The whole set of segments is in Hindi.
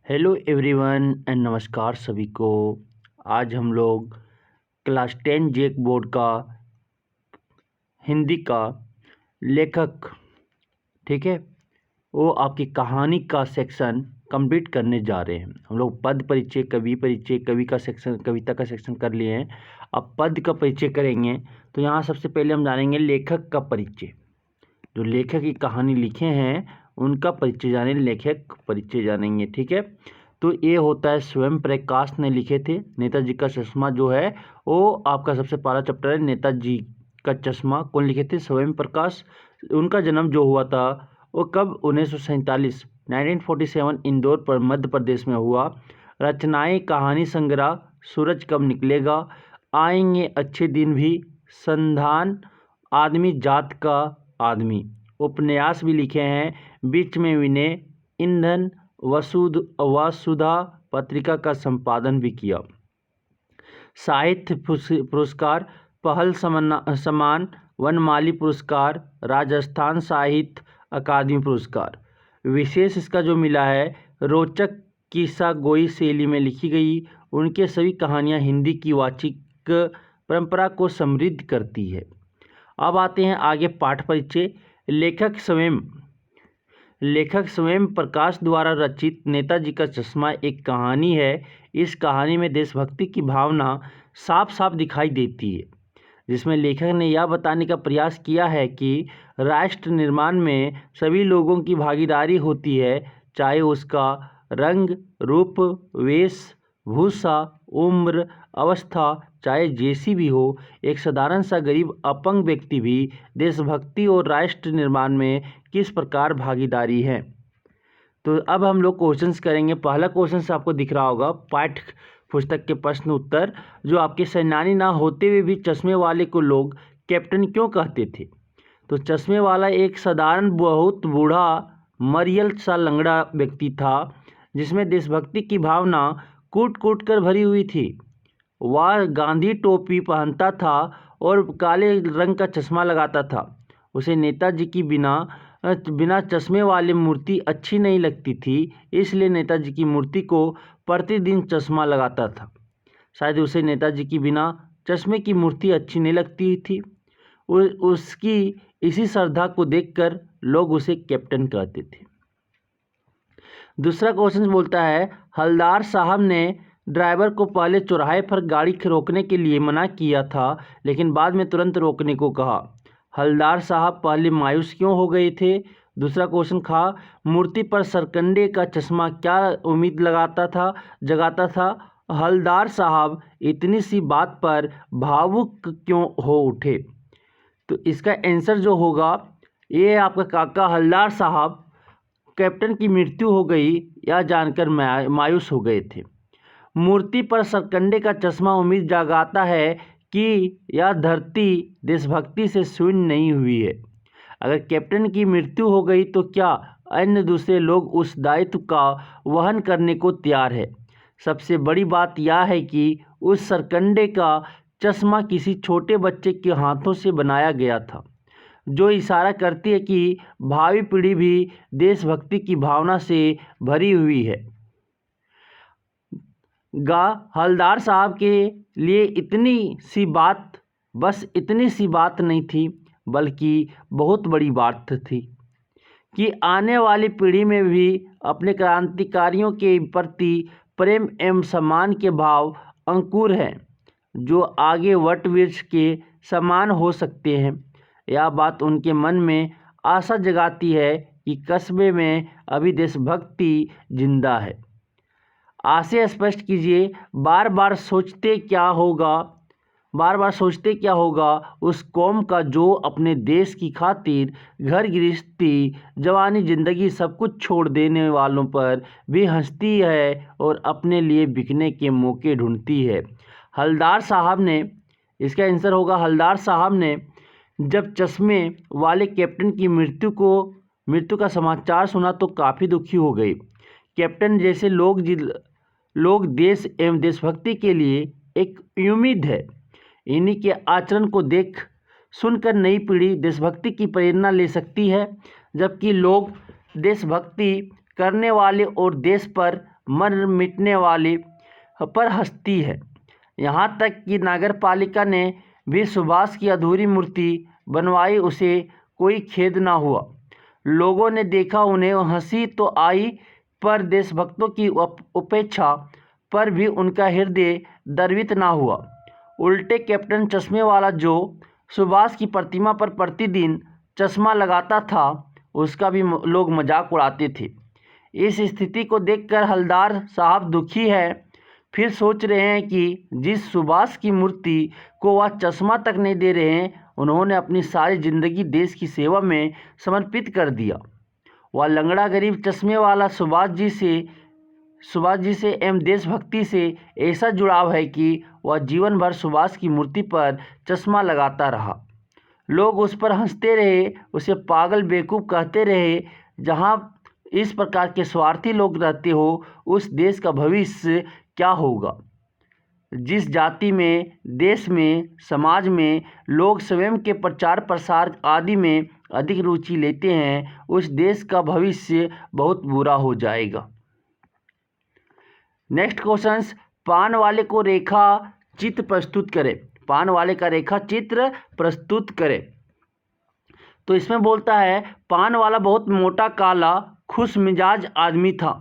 हेलो एवरीवन एंड नमस्कार सभी को। आज हम लोग क्लास 10 जेक बोर्ड का हिंदी का लेखक, ठीक है, वो आपकी कहानी का सेक्शन कंप्लीट करने जा रहे हैं। हम लोग पद परिचय, कवि परिचय, कवि का सेक्शन, कविता का सेक्शन कर लिए हैं। अब पद का परिचय करेंगे। तो यहाँ सबसे पहले हम जानेंगे लेखक का परिचय। जो लेखक की कहानी लिखे हैं उनका परिचय जाने, लेखक परिचय जानेंगे, ठीक है। तो ये होता है स्वयं प्रकाश ने लिखे थे। नेताजी का चश्मा जो है वो आपका सबसे पहला चैप्टर है। नेताजी का चश्मा कौन लिखे थे? स्वयं प्रकाश। उनका जन्म जो हुआ था वो कब? 1947 1947 इंदौर पर मध्य प्रदेश में हुआ। रचनाएं कहानी संग्रह सूरज कब निकलेगा, आएंगे अच्छे दिन भी, संधान, आदमी जात का आदमी। उपन्यास भी लिखे हैं, बीच में विनय, ईंधन, वसुधा पत्रिका का संपादन भी किया। साहित्य पुरस्कार पहल सम्मान, वनमाली पुरस्कार, राजस्थान साहित्य अकादमी पुरस्कार। विशेष इसका जो मिला है, रोचक किस्सा गोई शैली में लिखी गई। उनके सभी कहानियां हिंदी की वाचिक परंपरा को समृद्ध करती है। अब आते हैं आगे पाठ परिचय। लेखक स्वयं प्रकाश द्वारा रचित नेताजी का चश्मा एक कहानी है। इस कहानी में देशभक्ति की भावना साफ साफ दिखाई देती है, जिसमें लेखक ने यह बताने का प्रयास किया है कि राष्ट्र निर्माण में सभी लोगों की भागीदारी होती है, चाहे उसका रंग, रूप, वेश भूषा, उम्र, अवस्था चाहे जैसी भी हो। एक साधारण सा गरीब अपंग व्यक्ति भी देशभक्ति और राष्ट्र निर्माण में किस प्रकार भागीदारी है। तो अब हम लोग क्वेश्चंस करेंगे। पहला क्वेश्चन आपको दिख रहा होगा, पाठ्य पुस्तक के प्रश्न उत्तर, जो आपके सेनानी ना होते हुए भी चश्मे वाले को लोग कैप्टन क्यों कहते थे? तो चश्मे वाला एक साधारण बहुत बूढ़ा मरियल सा लंगड़ा व्यक्ति था, जिसमें देशभक्ति की भावना कूट कूट कर भरी हुई थी। वह गांधी टोपी पहनता था और काले रंग का चश्मा लगाता था। उसे नेताजी की बिना चश्मे वाली मूर्ति अच्छी नहीं लगती थी, इसलिए नेताजी की मूर्ति को प्रतिदिन चश्मा लगाता था। शायद उसे नेताजी की बिना चश्मे की मूर्ति अच्छी नहीं लगती थी। उसकी इसी श्रद्धा को देखकर लोग उसे कैप्टन कहते थे। दूसरा क्वेश्चन बोलता है, हलदार साहब ने ड्राइवर को पहले चौराहे पर गाड़ी रोकने के लिए मना किया था, लेकिन बाद में तुरंत रोकने को कहा। हलदार साहब पहले मायूस क्यों हो गए थे? दूसरा क्वेश्चन मूर्ति पर सरकंडे का चश्मा क्या उम्मीद जगाता था? हलदार साहब इतनी सी बात पर भावुक क्यों हो उठे? तो इसका आंसर जो होगा, ये आपका काका हलदार साहब कैप्टन की मृत्यु हो गई यह जानकर मायूस हो गए थे। मूर्ति पर सरकंडे का चश्मा उम्मीद जगाता है कि यह धरती देशभक्ति से शून्य नहीं हुई है। अगर कैप्टन की मृत्यु हो गई तो क्या अन्य दूसरे लोग उस दायित्व का वहन करने को तैयार है? सबसे बड़ी बात यह है कि उस सरकंडे का चश्मा किसी छोटे बच्चे के हाथों से बनाया गया था, जो इशारा करती है कि भावी पीढ़ी भी देशभक्ति की भावना से भरी हुई है। हलदार साहब के लिए बस इतनी सी बात नहीं थी, बल्कि बहुत बड़ी बात थी कि आने वाली पीढ़ी में भी अपने क्रांतिकारियों के प्रति प्रेम एवं सम्मान के भाव अंकुर हैं, जो आगे वट वृक्ष के समान हो सकते हैं। यह बात उनके मन में आशा जगाती है कि कस्बे में अभी देशभक्ति जिंदा है। आशय स्पष्ट कीजिए। बार बार सोचते क्या होगा उस कौम का जो अपने देश की खातिर घर गृहस्थी, जवानी, जिंदगी सब कुछ छोड़ देने वालों पर भी हंसती है और अपने लिए बिकने के मौके ढूंढती है। हलदार साहब ने, इसका आंसर होगा, हलदार साहब ने जब चश्मे वाले कैप्टन की मृत्यु का समाचार सुना तो काफ़ी दुखी हो गए। कैप्टन जैसे लोग देश एवं देशभक्ति के लिए एक उम्मीद है। इन्हीं के आचरण को देख सुनकर नई पीढ़ी देशभक्ति की प्रेरणा ले सकती है, जबकि लोग देशभक्ति करने वाले और देश पर मर मिटने वाली पर हंसती है। यहाँ तक कि नगर पालिका ने भी सुभाष की अधूरी मूर्ति बनवाई, उसे कोई खेद ना हुआ। लोगों ने देखा, उन्हें हंसी तो आई, पर देशभक्तों की उपेक्षा पर भी उनका हृदय द्रवित ना हुआ। उल्टे कैप्टन चश्मे वाला, जो सुभाष की प्रतिमा पर प्रतिदिन चश्मा लगाता था, उसका भी लोग मजाक उड़ाते थे। इस स्थिति को देखकर हवलदार साहब दुखी है। फिर सोच रहे हैं कि जिस सुभाष की मूर्ति को वह चश्मा तक नहीं दे रहे हैं, उन्होंने अपनी सारी जिंदगी देश की सेवा में समर्पित कर दिया। वह लंगड़ा गरीब चश्मे वाला सुभाष जी से एवं देशभक्ति से ऐसा जुड़ाव है कि वह जीवन भर सुभाष की मूर्ति पर चश्मा लगाता रहा। लोग उस पर हंसते रहे, उसे पागल बेवकूफ़ कहते रहे। जहाँ इस प्रकार के स्वार्थी लोग रहते हो, उस देश का भविष्य क्या होगा? जिस जाति में, देश में, समाज में लोग स्वयं के प्रचार प्रसार आदि में अधिक रुचि लेते हैं, उस देश का भविष्य बहुत बुरा हो जाएगा। नेक्स्ट क्वेश्चन, पान वाले को रेखा चित्र प्रस्तुत करें। पान वाले का रेखा चित्र प्रस्तुत करें। तो इसमें बोलता है, पान वाला बहुत मोटा, काला, खुश मिजाज आदमी था।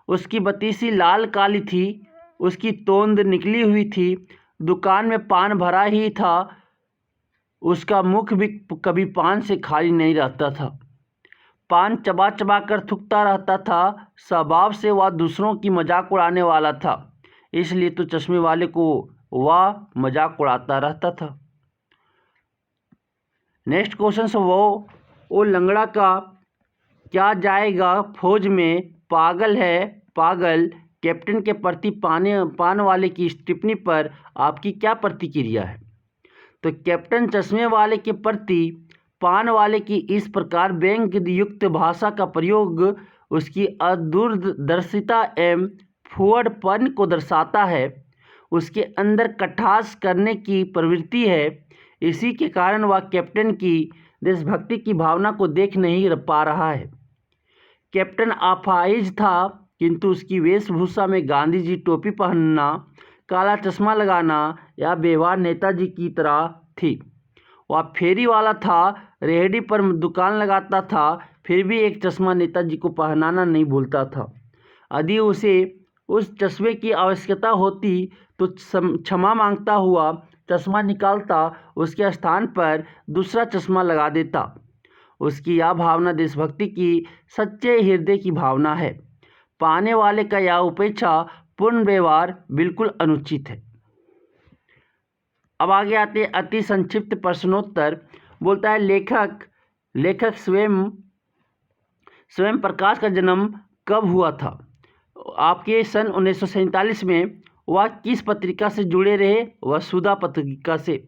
उसकी बतीसी लाल काली थी, उसकी तोंद निकली हुई थी। दुकान में पान भरा ही था, उसका मुख भी कभी पान से खाली नहीं रहता था। पान चबा चबा कर थूकता रहता था। स्वभाव से वह दूसरों की मजाक उड़ाने वाला था, इसलिए तो चश्मे वाले को वह मजाक उड़ाता रहता था। नेक्स्ट क्वेश्चन, वो लंगड़ा का क्या जाएगा फौज में, पागल है पागल। कैप्टन के प्रति पान वाले की इस टिप्पणी पर आपकी क्या प्रतिक्रिया है? तो कैप्टन चश्मे वाले के प्रति पान वाले की इस प्रकार व्यंग्य युक्त भाषा का प्रयोग उसकी अदूरदर्शिता एवं फुहड़पन को दर्शाता है। उसके अंदर कटाक्ष करने की प्रवृत्ति है। इसी के कारण वह कैप्टन की देशभक्ति की भावना को देख नहीं पा रहा है। कैप्टन अपाहिज था, किंतु उसकी वेशभूषा में गांधी जी टोपी पहनना, काला चश्मा लगाना या व्यवहार नेताजी की तरह थी। वह फेरी वाला था, रेहड़ी पर दुकान लगाता था, फिर भी एक चश्मा नेताजी को पहनाना नहीं भूलता था। यदि उसे उस चश्मे की आवश्यकता होती तो क्षमा मांगता हुआ चश्मा निकालता, उसके स्थान पर दूसरा चश्मा लगा देता। उसकी यह भावना देशभक्ति की सच्चे हृदय की भावना है। पाने वाले का यह उपेक्षा पूर्ण व्यवहार बिल्कुल अनुचित है। अब आगे आते हैं अति संक्षिप्त प्रश्नोत्तर। बोलता है, लेखक स्वयं प्रकाश का जन्म कब हुआ था? आपके सन 1947 में। वह किस पत्रिका से जुड़े रहे? वह सुधा पत्रिका से।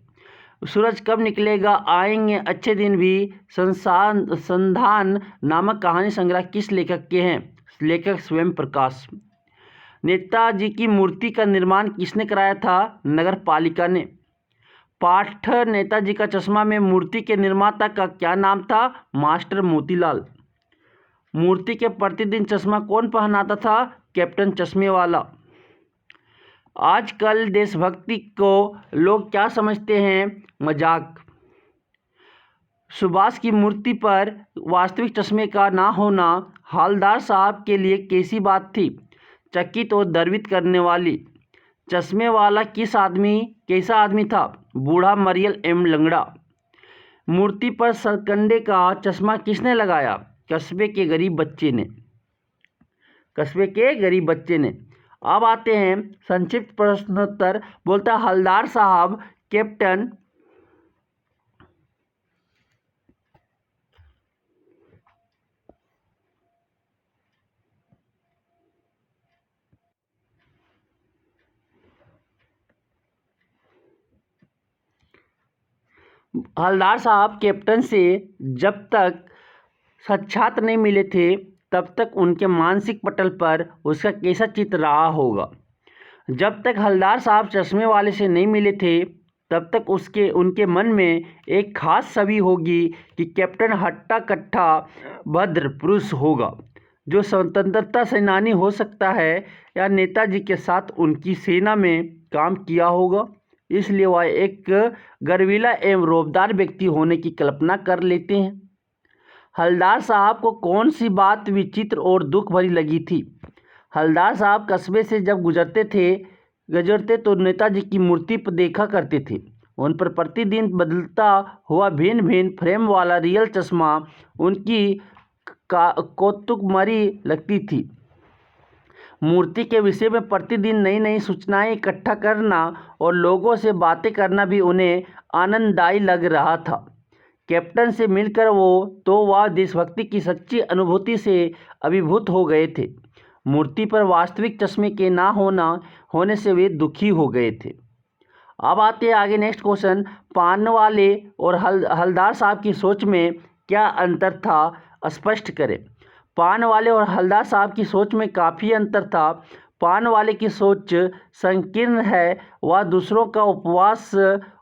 सूरज कब निकलेगा, आएंगे अच्छे दिन भी, संधान नामक कहानी संग्रह किस लेखक के हैं? लेखक स्वयं प्रकाश। नेताजी की मूर्ति का निर्माण किसने कराया था? नगर पालिका ने। पाठर नेताजी का चश्मा में मूर्ति के निर्माता का क्या नाम था? मास्टर मोतीलाल। मूर्ति के प्रतिदिन चश्मा कौन पहनाता था? कैप्टन चश्मे वाला। आजकल देशभक्ति को लोग क्या समझते हैं? मजाक। सुभाष की मूर्ति पर वास्तविक चश्मे का ना होना हवलदार साहब के लिए कैसी बात थी? चकित और द्रवित करने वाली। चश्मे वाला कैसा आदमी था? बूढ़ा, मरियल एवं लंगड़ा। मूर्ति पर सरकंडे का चश्मा किसने लगाया? कस्बे के गरीब बच्चे ने। अब आते हैं संक्षिप्त प्रश्नोत्तर। बोलता है, हवलदार साहब कैप्टन हवलदार साहब कैप्टन से जब तक साक्षात नहीं मिले थे, तब तक उनके मानसिक पटल पर उसका कैसा चित्र रहा होगा? जब तक हवलदार साहब चश्मे वाले से नहीं मिले थे, तब तक उनके मन में एक खास छवि होगी कि कैप्टन हट्टा कट्टा भद्र पुरुष होगा। जो स्वतंत्रता सेनानी हो सकता है या नेताजी के साथ उनकी सेना में काम किया होगा, इसलिए वह एक गर्वीला एवं रौबदार व्यक्ति होने की कल्पना कर लेते हैं। हलदार साहब को कौन सी बात विचित्र और दुख भरी लगी थी? हलदार साहब कस्बे से जब गुजरते तो नेताजी की मूर्ति पर देखा करते थे। उन पर प्रतिदिन बदलता हुआ भिन्न भिन्न फ्रेम वाला रियल चश्मा उनकी कौतुकमरी लगती थी। मूर्ति के विषय में प्रतिदिन नई नई सूचनाएं इकट्ठा करना और लोगों से बातें करना भी उन्हें आनंददायी लग रहा था। कैप्टन से मिलकर वह देशभक्ति की सच्ची अनुभूति से अभिभूत हो गए थे। मूर्ति पर वास्तविक चश्मे के ना होने से वे दुखी हो गए थे। अब आते हैं आगे नेक्स्ट क्वेश्चन, पान वाले और हलदार साहब की सोच में क्या अंतर था, स्पष्ट करें। पान वाले और हलदार साहब की सोच में काफ़ी अंतर था। पान वाले की सोच संकीर्ण है, वह दूसरों का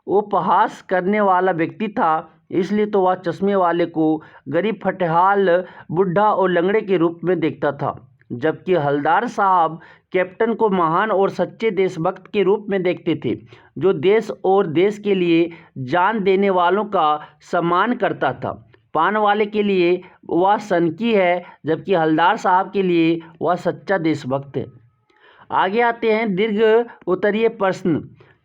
उपहास करने वाला व्यक्ति था, इसलिए तो वह चश्मे वाले को गरीब, फटेहाल, बुढ़ा और लंगड़े के रूप में देखता था, जबकि हलदार साहब कैप्टन को महान और सच्चे देशभक्त के रूप में देखते थे, जो देश और देश के लिए जान देने वालों का सम्मान करता था। पान वाले के लिए वह सनकी है, जबकि हलदार साहब के लिए वह सच्चा देशभक्त है। आगे आते हैं दीर्घ उत्तरीय प्रश्न।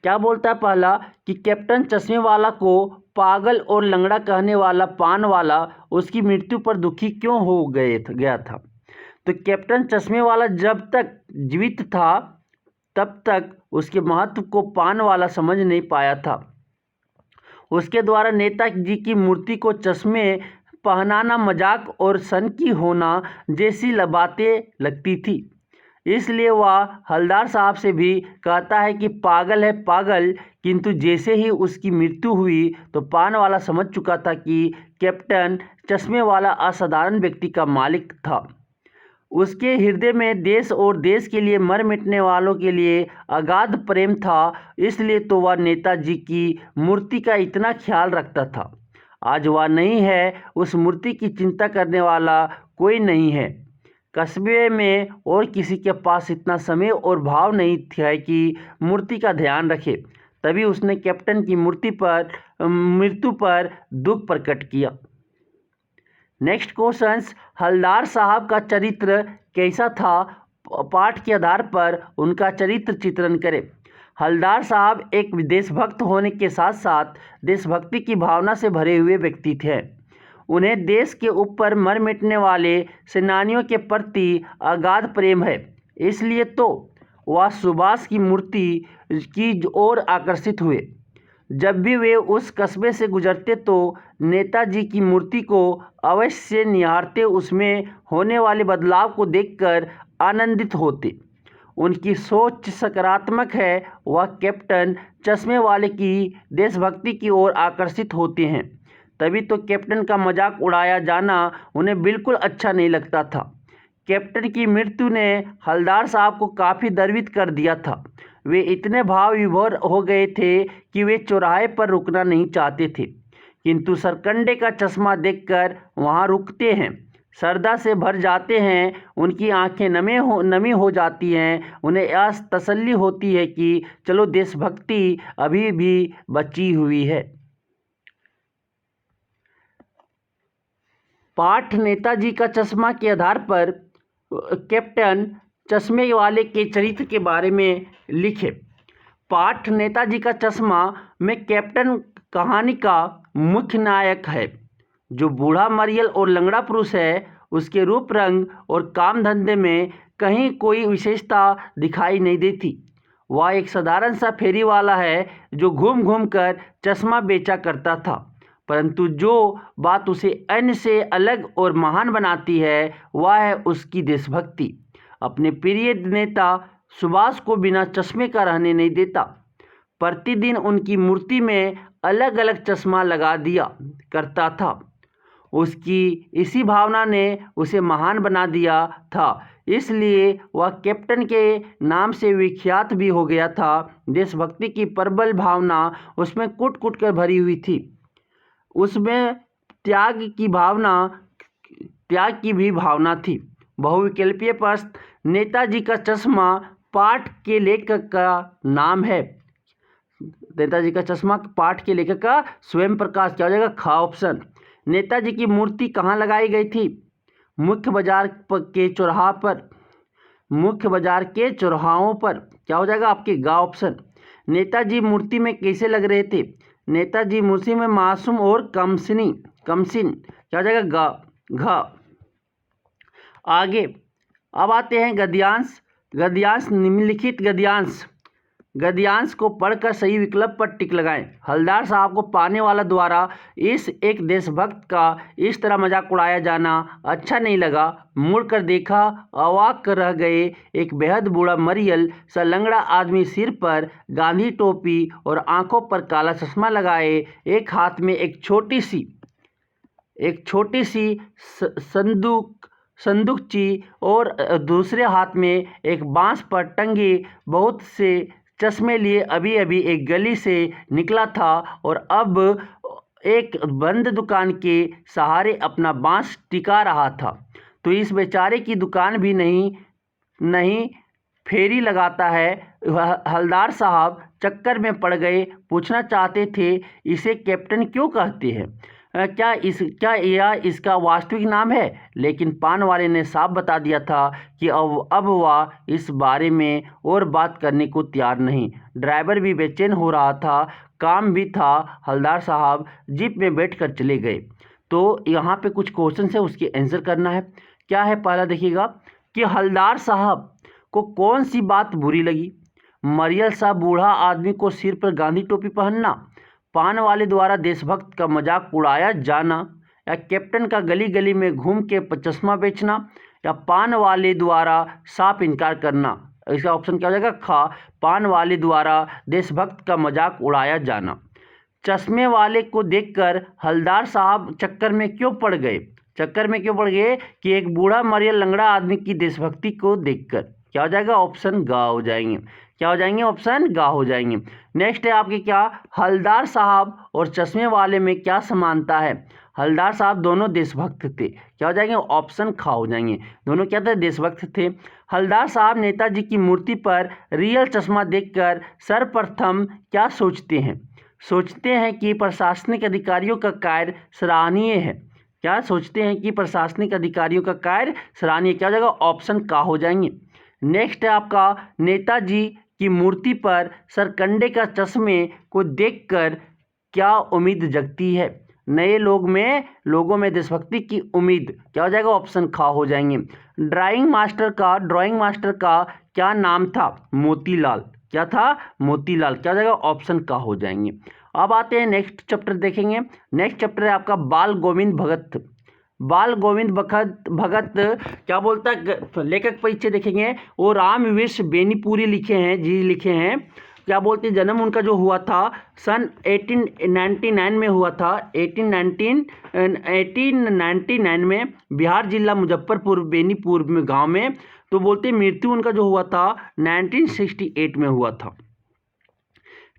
क्या बोलता है पहला कि कैप्टन चश्मे वाला को पागल और लंगड़ा कहने वाला पान वाला उसकी मृत्यु पर दुखी क्यों हो गया था? तो कैप्टन चश्मे वाला जब तक जीवित था तब तक उसके महत्व को पान वाला समझ नहीं पाया था। उसके द्वारा नेताजी की मूर्ति को चश्मे पहनाना मजाक और सन की होना जैसी बातें लगती थी, इसलिए वह हलदार साहब से भी कहता है कि पागल है पागल, किंतु जैसे ही उसकी मृत्यु हुई तो पान वाला समझ चुका था कि कैप्टन चश्मे वाला असाधारण व्यक्ति का मालिक था। उसके हृदय में देश और देश के लिए मर मिटने वालों के लिए अगाध प्रेम था, इसलिए तो वह नेताजी की मूर्ति का इतना ख्याल रखता था। आज वह नहीं है, उस मूर्ति की चिंता करने वाला कोई नहीं है। कस्बे में और किसी के पास इतना समय और भाव नहीं था कि मूर्ति का ध्यान रखे, तभी उसने कैप्टन की मृत्यु पर दुख प्रकट किया। नेक्स्ट क्वेश्चंस, हलदार साहब का चरित्र कैसा था? पाठ के आधार पर उनका चरित्र चित्रण करें। हलदार साहब एक देशभक्त होने के साथ साथ देशभक्ति की भावना से भरे हुए व्यक्ति थे। उन्हें देश के ऊपर मर मिटने वाले सेनानियों के प्रति अगाध प्रेम है, इसलिए तो वह सुभाष की मूर्ति की ओर आकर्षित हुए। जब भी वे उस कस्बे से गुजरते तो नेताजी की मूर्ति को अवश्य निहारते, उसमें होने वाले बदलाव को देखकर आनंदित होते। उनकी सोच सकारात्मक है, वह कैप्टन चश्मे वाले की देशभक्ति की ओर आकर्षित होते हैं, तभी तो कैप्टन का मजाक उड़ाया जाना उन्हें बिल्कुल अच्छा नहीं लगता था। कैप्टन की मृत्यु ने हलदार साहब को काफ़ी द्रवित कर दिया था। वे इतने भाव विभोर हो गए थे कि वे चौराहे पर रुकना नहीं चाहते थे, किंतु सरकंडे का चश्मा देखकर वहां रुकते हैं, श्रद्धा से भर जाते हैं, उनकी आंखें नमी हो जाती हैं, उन्हें यह तसल्ली होती है कि चलो देशभक्ति अभी भी बची हुई है। पाठ नेताजी का चश्मा के आधार पर कैप्टन चश्मे वाले के चरित्र के बारे में लिखे। पाठ नेताजी का चश्मा में कैप्टन कहानी का मुख्य नायक है। जो बूढ़ा मरियल और लंगड़ा पुरुष है, उसके रूप रंग और काम धंधे में कहीं कोई विशेषता दिखाई नहीं देती। वह एक साधारण सा फेरी वाला है जो घूम घूम कर चश्मा बेचा करता था, परंतु जो बात उसे अन्य से अलग और महान बनाती है वह है उसकी देशभक्ति। अपने प्रिय नेता सुभाष को बिना चश्मे का रहने नहीं देता। प्रतिदिन उनकी मूर्ति में अलग अलग चश्मा लगा दिया करता था। उसकी इसी भावना ने उसे महान बना दिया था, इसलिए वह कैप्टन के नाम से विख्यात भी हो गया था। देशभक्ति की प्रबल भावना उसमें कूट कूट कर भरी हुई थी। उसमें त्याग की भी भावना थी। बहुविकल्पीय प्रश्न। नेताजी का चश्मा पाठ के लेखक का नाम है। नेताजी का चश्मा पाठ के लेखक का स्वयं प्रकाश। क्या हो जाएगा? ख ऑप्शन। नेताजी की मूर्ति कहाँ लगाई गई थी? मुख्य बाजार के चौराहा पर। मुख्य बाजार के चौराहों पर। क्या हो जाएगा आपके? ग ऑप्शन। नेताजी मूर्ति में कैसे लग रहे थे? नेताजी मूर्ति में मासूम और कमसिन। क्या हो जाएगा? घ। आगे अब आते हैं गद्यांश। निम्नलिखित गद्यांश को पढ़कर सही विकल्प पर टिक लगाएं। हलदार साहब को पाने वाला द्वारा इस एक देशभक्त का इस तरह मजाक उड़ाया जाना अच्छा नहीं लगा। मुड़कर देखा, अवाक रह गए। एक बेहद बूढ़ा मरियल सा लंगड़ा आदमी, सिर पर गांधी टोपी और आंखों पर काला चश्मा लगाए, एक हाथ में एक छोटी सी संदूकची और दूसरे हाथ में एक बांस पर टंगे बहुत से चश्मे लिए अभी अभी एक गली से निकला था और अब एक बंद दुकान के सहारे अपना बांस टिका रहा था। तो इस बेचारे की दुकान भी नहीं फेरी लगाता है। हलदार साहब चक्कर में पड़ गए। पूछना चाहते थे, इसे कैप्टन क्यों कहते हैं? क्या यह इसका वास्तविक नाम है? लेकिन पान वाले ने साफ बता दिया था कि अब वह इस बारे में और बात करने को तैयार नहीं। ड्राइवर भी बेचैन हो रहा था, काम भी था। हलदार साहब जीप में बैठकर चले गए। तो यहाँ पे कुछ क्वेश्चन है, उसके आंसर करना है। क्या है? पहला देखिएगा कि हलदार साहब को कौन सी बात बुरी लगी? मरियल सा बूढ़ा आदमी को सिर पर गांधी टोपी पहनना, पान वाले द्वारा देशभक्त का मजाक उड़ाया जाना, या कैप्टन का गली गली में घूम के चश्मा बेचना, या पान वाले द्वारा साफ इनकार करना। इसका ऑप्शन क्या हो जाएगा? ख, पान वाले द्वारा देशभक्त का मजाक उड़ाया जाना। चश्मे वाले को देखकर हलदार साहब चक्कर में क्यों पड़ गए? कि एक बूढ़ा मरियल लंगड़ा आदमी की देशभक्ति को देखकर। क्या हो जाएगा? ऑप्शन ग हो जाएंगे। क्या हो जाएंगे? ऑप्शन ग हो जाएंगे। नेक्स्ट है आपके क्या? हलदार साहब और चश्मे वाले में क्या समानता है? हलदार साहब दोनों देशभक्त थे। क्या हो जाएंगे? ऑप्शन ख हो जाएंगे। दोनों क्या थे? देशभक्त थे। हलदार साहब नेताजी की मूर्ति पर रियल चश्मा देखकर सर्वप्रथम क्या सोचते हैं कि प्रशासनिक अधिकारियों का कार्य सराहनीय है। क्या सोचते हैं? कि प्रशासनिक अधिकारियों का कार्य सराहनीय। क्या हो जाएगा? ऑप्शन का हो जाएंगे। नेक्स्ट है आपका, नेताजी की मूर्ति पर सरकंडे का चश्मे को देखकर क्या उम्मीद जगती है? नए लोगों में देशभक्ति की उम्मीद। क्या हो जाएगा? ऑप्शन ख हो जाएंगे। ड्राइंग मास्टर का क्या नाम था? मोतीलाल। क्या था? मोतीलाल। क्या हो जाएगा? ऑप्शन का हो जाएंगे। अब आते हैं नेक्स्ट चैप्टर देखेंगे। नेक्स्ट चैप्टर है आपका बाल गोविंद भगत क्या बोलता है? लेखक परिचय देखेंगे। वो राम विश्व बेनीपुरी लिखे हैं। क्या बोलते हैं? जन्म उनका जो हुआ था सन 1899 में हुआ था। 1899 में बिहार जिला मुजफ्फरपुर बेनीपुर में गांव में। तो बोलते हैं मृत्यु उनका जो हुआ था 1968 में हुआ था।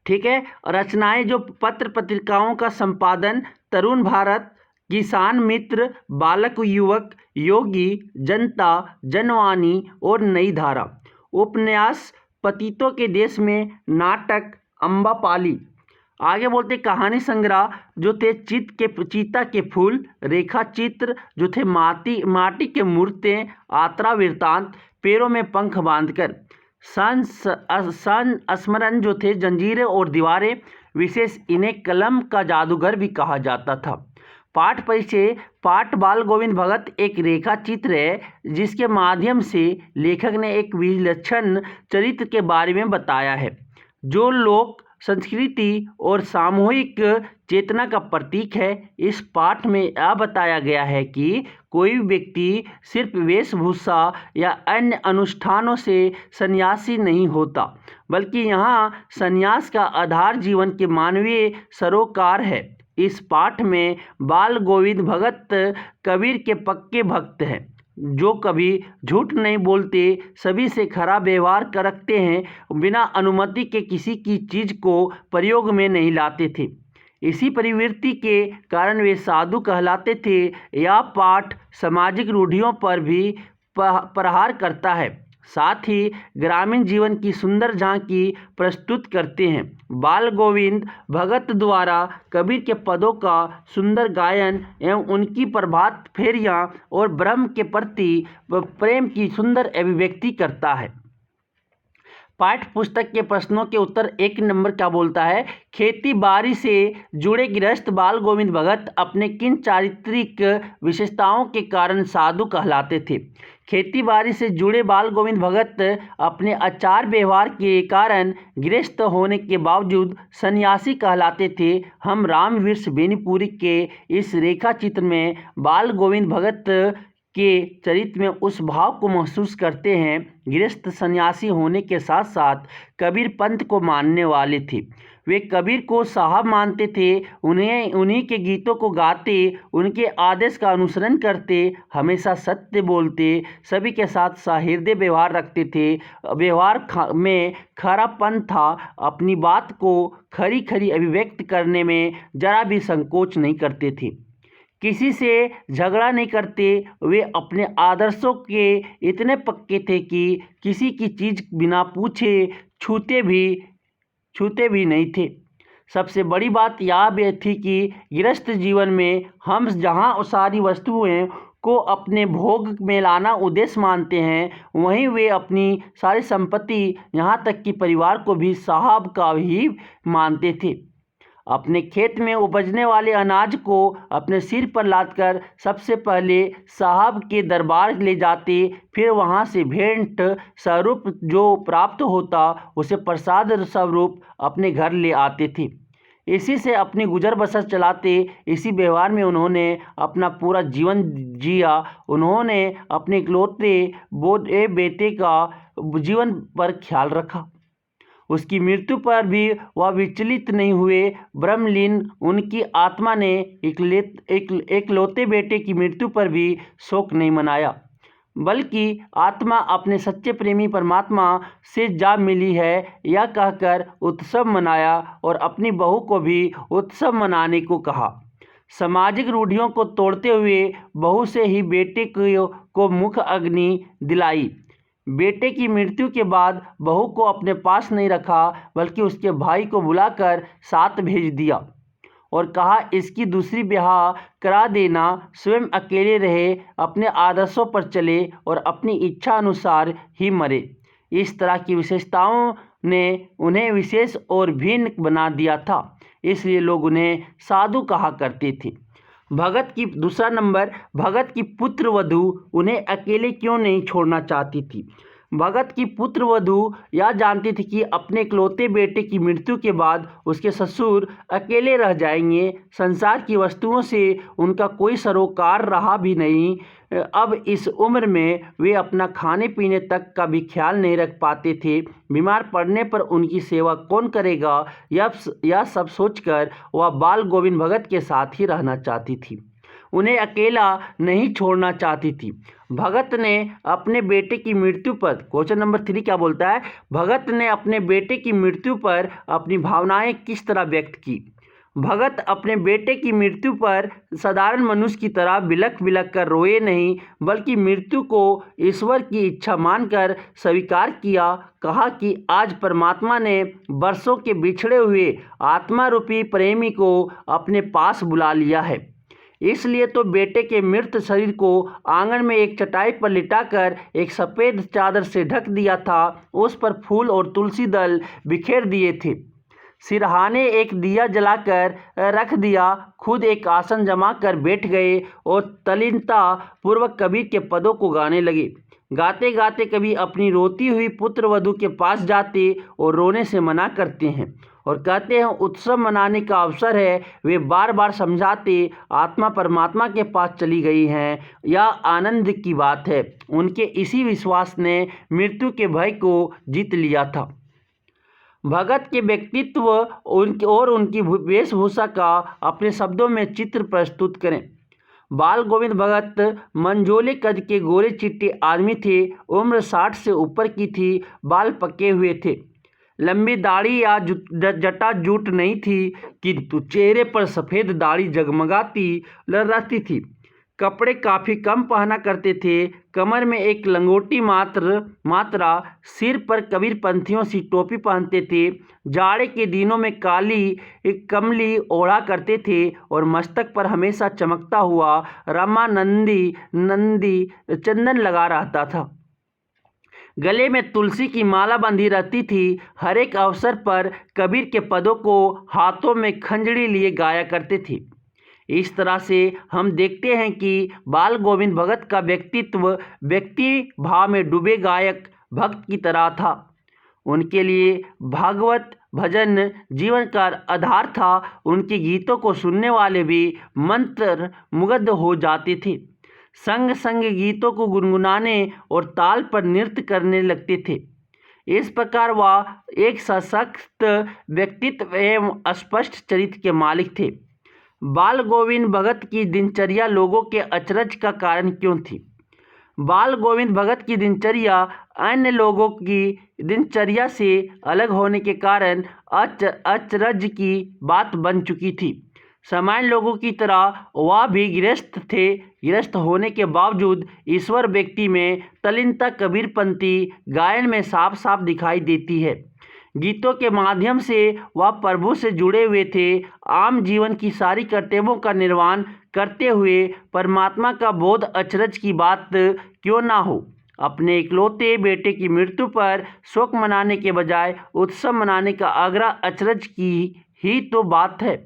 ठीक है। रचनाएं जो पत्र पत्रिकाओं का संपादन तरुण भारत, किसान मित्र, बालक युवक, योगी, जनता, जनवाणी और नई धारा। उपन्यास पतितों के देश में, नाटक अम्बापाली। आगे बोलते कहानी संग्रह जो थे चीता के फूल, रेखा चित्र जो थे माटी के मूर्तें, आत्रा वृत्तांत, पैरों में पंख बांधकर। स्मरण जो थे जंजीरें और दीवारें, विशेष इन्हें कलम का जादूगर भी कहा जाता था। पाठ परिचय। पाठ बाल गोविंद भगत एक रेखा चित्र है जिसके माध्यम से लेखक ने एक विलक्षण चरित्र के बारे में बताया है जो लोक संस्कृति और सामूहिक चेतना का प्रतीक है। इस पाठ में यह बताया गया है कि कोई भी व्यक्ति सिर्फ वेशभूषा या अन्य अनुष्ठानों से सन्यासी नहीं होता, बल्कि यहाँ सन्यास का आधार जीवन के मानवीय सरोकार है। इस पाठ में बाल गोविंद भगत कबीर के पक्के भक्त हैं जो कभी झूठ नहीं बोलते, सभी से खरा व्यवहार रखते हैं, बिना अनुमति के किसी की चीज़ को प्रयोग में नहीं लाते थे। इसी प्रवृत्ति के कारण वे साधु कहलाते थे। यह पाठ सामाजिक रूढ़ियों पर भी प्रहार करता है, साथ ही ग्रामीण जीवन की सुंदर झांकी प्रस्तुत करते हैं। बाल गोविंद भगत द्वारा कबीर के पदों का सुंदर गायन एवं उनकी प्रभात फेरियां और ब्रह्म के प्रति प्रेम की सुंदर अभिव्यक्ति करता है। पाठ्य पुस्तक के प्रश्नों के उत्तर 1 नंबर क्या बोलता है? खेती बाड़ी से जुड़े गृहस्थ बाल गोविंद भगत अपने किन चारित्रिक विशेषताओं के कारण साधु कहलाते थे? खेती बाड़ी से जुड़े बाल गोविंद भगत अपने आचार व्यवहार के कारण गृहस्थ होने के बावजूद सन्यासी कहलाते थे। हम रामवीर बेनीपुरी के इस रेखा चित्र में बाल गोविंद भगत के चरित्र में उस भाव को महसूस करते हैं। गृहस्थ सन्यासी होने के साथ साथ कबीर पंथ को मानने वाले थे। वे कबीर को साहब मानते थे, उन्हीं के गीतों को गाते, उनके आदेश का अनुसरण करते, हमेशा सत्य बोलते, सभी के साथ सहृदय व्यवहार रखते थे। व्यवहार में खरापन था, अपनी बात को खरी खरी अभिव्यक्त करने में जरा भी संकोच नहीं करते थे, किसी से झगड़ा नहीं करते। वे अपने आदर्शों के इतने पक्के थे कि किसी की चीज़ बिना पूछे छूते भी नहीं थे। सबसे बड़ी बात यह भी थी कि गृहस्थ जीवन में हम जहाँ सारी वस्तुएं को अपने भोग में लाना उद्देश्य मानते हैं, वहीं वे अपनी सारी संपत्ति यहाँ तक कि परिवार को भी साहब का ही मानते थे। अपने खेत में उपजने वाले अनाज को अपने सिर पर लादकर सबसे पहले साहब के दरबार ले जाते, फिर वहां से भेंट स्वरूप जो प्राप्त होता उसे प्रसाद स्वरूप अपने घर ले आते थे। इसी से अपनी गुजर बसर चलाते। इसी व्यवहार में उन्होंने अपना पूरा जीवन जिया। उन्होंने अपने इकलौते बोधे बेटे का जीवन पर ख्याल रखा। उसकी मृत्यु पर भी वह विचलित नहीं हुए। ब्रह्मलीन उनकी आत्मा ने इकलौते बेटे की मृत्यु पर भी शोक नहीं मनाया, बल्कि आत्मा अपने सच्चे प्रेमी परमात्मा से जा मिली है यह कहकर उत्सव मनाया और अपनी बहू को भी उत्सव मनाने को कहा। सामाजिक रूढ़ियों को तोड़ते हुए बहू से ही बेटे को मुख अग्नि दिलाई। बेटे की मृत्यु के बाद बहू को अपने पास नहीं रखा, बल्कि उसके भाई को बुलाकर साथ भेज दिया और कहा इसकी दूसरी ब्याह करा देना, स्वयं अकेले रहे, अपने आदर्शों पर चले और अपनी इच्छा अनुसार ही मरे। इस तरह की विशेषताओं ने उन्हें विशेष और भिन्न बना दिया था, इसलिए लोग उन्हें साधु कहा करते थे। भगत की दूसरा नंबर, भगत की पुत्र वधू उन्हें अकेले क्यों नहीं छोड़ना चाहती थी? भगत की पुत्र वधू यह जानती थी कि अपने इकलौते बेटे की मृत्यु के बाद उसके ससुर अकेले रह जाएंगे। संसार की वस्तुओं से उनका कोई सरोकार रहा भी नहीं। अब इस उम्र में वे अपना खाने पीने तक का भी ख्याल नहीं रख पाते थे। बीमार पड़ने पर उनकी सेवा कौन करेगा, यह सब सोचकर वह बाल गोविंद भगत के साथ ही रहना चाहती थी, उन्हें अकेला नहीं छोड़ना चाहती थी। भगत ने अपने बेटे की मृत्यु पर, क्वेश्चन नंबर 3 क्या बोलता है? भगत ने अपने बेटे की मृत्यु पर अपनी भावनाएं किस तरह व्यक्त की? भगत अपने बेटे की मृत्यु पर साधारण मनुष्य की तरह बिलख बिलख कर रोए नहीं, बल्कि मृत्यु को ईश्वर की इच्छा मानकर स्वीकार किया। कहा कि आज परमात्मा ने वर्षों के बिछड़े हुए आत्मा रूपी प्रेमी को अपने पास बुला लिया है, इसलिए तो बेटे के मृत शरीर को आंगन में एक चटाई पर लिटाकर एक सफ़ेद चादर से ढक दिया था। उस पर फूल और तुलसी दल बिखेर दिए थे। सिरहाने एक दिया जलाकर रख दिया। खुद एक आसन जमा कर बैठ गए और तल्लीनता पूर्वक कबीर के पदों को गाने लगे। गाते गाते कभी अपनी रोती हुई पुत्र वधू के पास जाते और रोने से मना करते हैं और कहते हैं उत्सव मनाने का अवसर है। वे बार बार समझाते आत्मा परमात्मा के पास चली गई हैं, यह आनंद की बात है। उनके इसी विश्वास ने मृत्यु के भय को जीत लिया था। भगत के व्यक्तित्व और उनकी वेशभूषा का अपने शब्दों में चित्र प्रस्तुत करें। बाल गोविंद भगत मंझोले कद के गोरे चिट्टे आदमी थे। उम्र 60 से ऊपर की थी। बाल पके हुए थे। लंबी दाढ़ी या जटा जूट नहीं थी, किंतु चेहरे पर सफ़ेद दाढ़ी जगमगाती लहराती थी। कपड़े काफ़ी कम पहना करते थे, कमर में एक लंगोटी मात्रा, सिर पर कबीरपंथियों सी टोपी पहनते थे, जाड़े के दिनों में काली एक कमली ओढ़ा करते थे और मस्तक पर हमेशा चमकता हुआ नंदी चंदन लगा रहता था। गले में तुलसी की माला बंधी रहती थी। हर एक अवसर पर कबीर के पदों को हाथों में खंजड़ी लिए गाया करते थे। इस तरह से हम देखते हैं कि बाल गोविंद भगत का व्यक्तित्व व्यक्ति भाव में डूबे गायक भक्त की तरह था। उनके लिए भागवत भजन जीवन का आधार था। उनके गीतों को सुनने वाले भी मंत्र मुग्ध हो जाते थे, संग संग गीतों को गुनगुनाने और ताल पर नृत्य करने लगते थे। इस प्रकार वह एक सशक्त व्यक्तित्व एवं स्पष्ट चरित्र के मालिक थे। बाल गोविंद भगत की दिनचर्या लोगों के अचरज का कारण क्यों थी? बाल गोविंद भगत की दिनचर्या अन्य लोगों की दिनचर्या से अलग होने के कारण अचरज की बात बन चुकी थी। सामान्य लोगों की तरह वह भी गृहस्थ थे। गृहस्थ होने के बावजूद ईश्वर व्यक्ति में तल्लीनता कबीरपंथी गायन में साफ साफ दिखाई देती है। गीतों के माध्यम से वह प्रभु से जुड़े हुए थे। आम जीवन की सारी कर्तव्यों का निर्वहन करते हुए परमात्मा का बोध अचरज की बात क्यों ना हो। अपने इकलौते बेटे की मृत्यु पर शोक मनाने के बजाय उत्सव मनाने का आग्रह अचरज की ही तो बात है।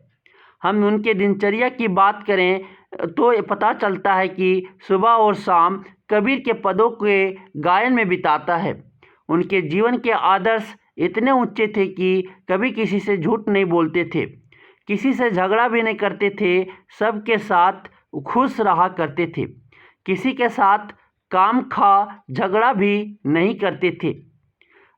हम उनके दिनचर्या की बात करें तो पता चलता है कि सुबह और शाम कबीर के पदों के गायन में बिताता है। उनके जीवन के आदर्श इतने ऊंचे थे कि कभी किसी से झूठ नहीं बोलते थे, किसी से झगड़ा भी नहीं करते थे, सबके साथ खुश रहा करते थे, किसी के साथ काम खा झगड़ा भी नहीं करते थे,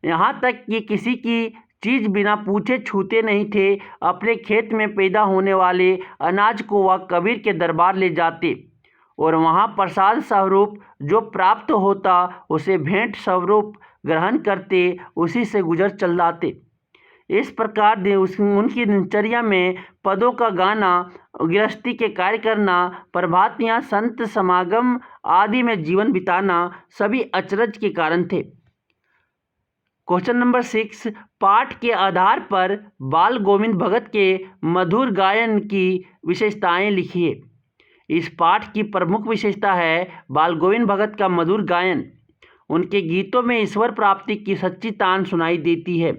यहाँ तक कि किसी की चीज़ बिना पूछे छूते नहीं थे। अपने खेत में पैदा होने वाले अनाज को वह कबीर के दरबार ले जाते और वहाँ प्रसाद स्वरूप जो प्राप्त होता उसे भेंट स्वरूप ग्रहण करते, उसी से गुजर चलाते। इस प्रकार उनकी दिनचर्या में पदों का गाना, गृहस्थी के कार्य करना, प्रभातियाँ, संत समागम आदि में जीवन बिताना सभी अचरज के कारण थे। क्वेश्चन नंबर 6, पाठ के आधार पर बाल गोविंद भगत के मधुर गायन की विशेषताएं लिखिए। इस पाठ की प्रमुख विशेषता है बाल गोविंद भगत का मधुर गायन। उनके गीतों में ईश्वर प्राप्ति की सच्ची तान सुनाई देती है।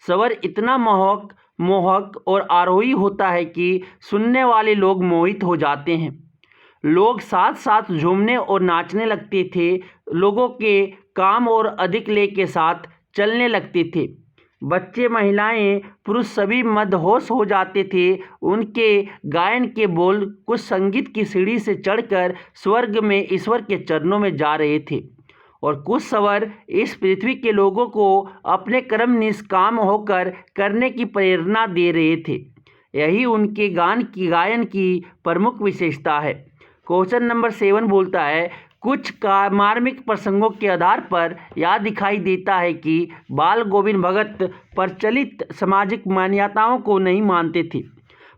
स्वर इतना मोहक और आरोही होता है कि सुनने वाले लोग मोहित हो जाते हैं। लोग साथ साथ झूमने और नाचने लगते थे। लोगों के काम और अधिक लय के साथ चलने लगते थे। बच्चे, महिलाएं, पुरुष सभी मदहोश हो जाते थे। उनके गायन के बोल कुछ संगीत की सीढ़ी से चढ़कर स्वर्ग में ईश्वर के चरणों में जा रहे थे और कुछ स्वर इस पृथ्वी के लोगों को अपने कर्म निष्काम होकर करने की प्रेरणा दे रहे थे। यही उनके गायन की प्रमुख विशेषता है। क्वेश्चन नंबर 7 बोलता है, कुछ मार्मिक प्रसंगों के आधार पर यह दिखाई देता है कि बाल गोविंद भगत प्रचलित सामाजिक मान्यताओं को नहीं मानते थे।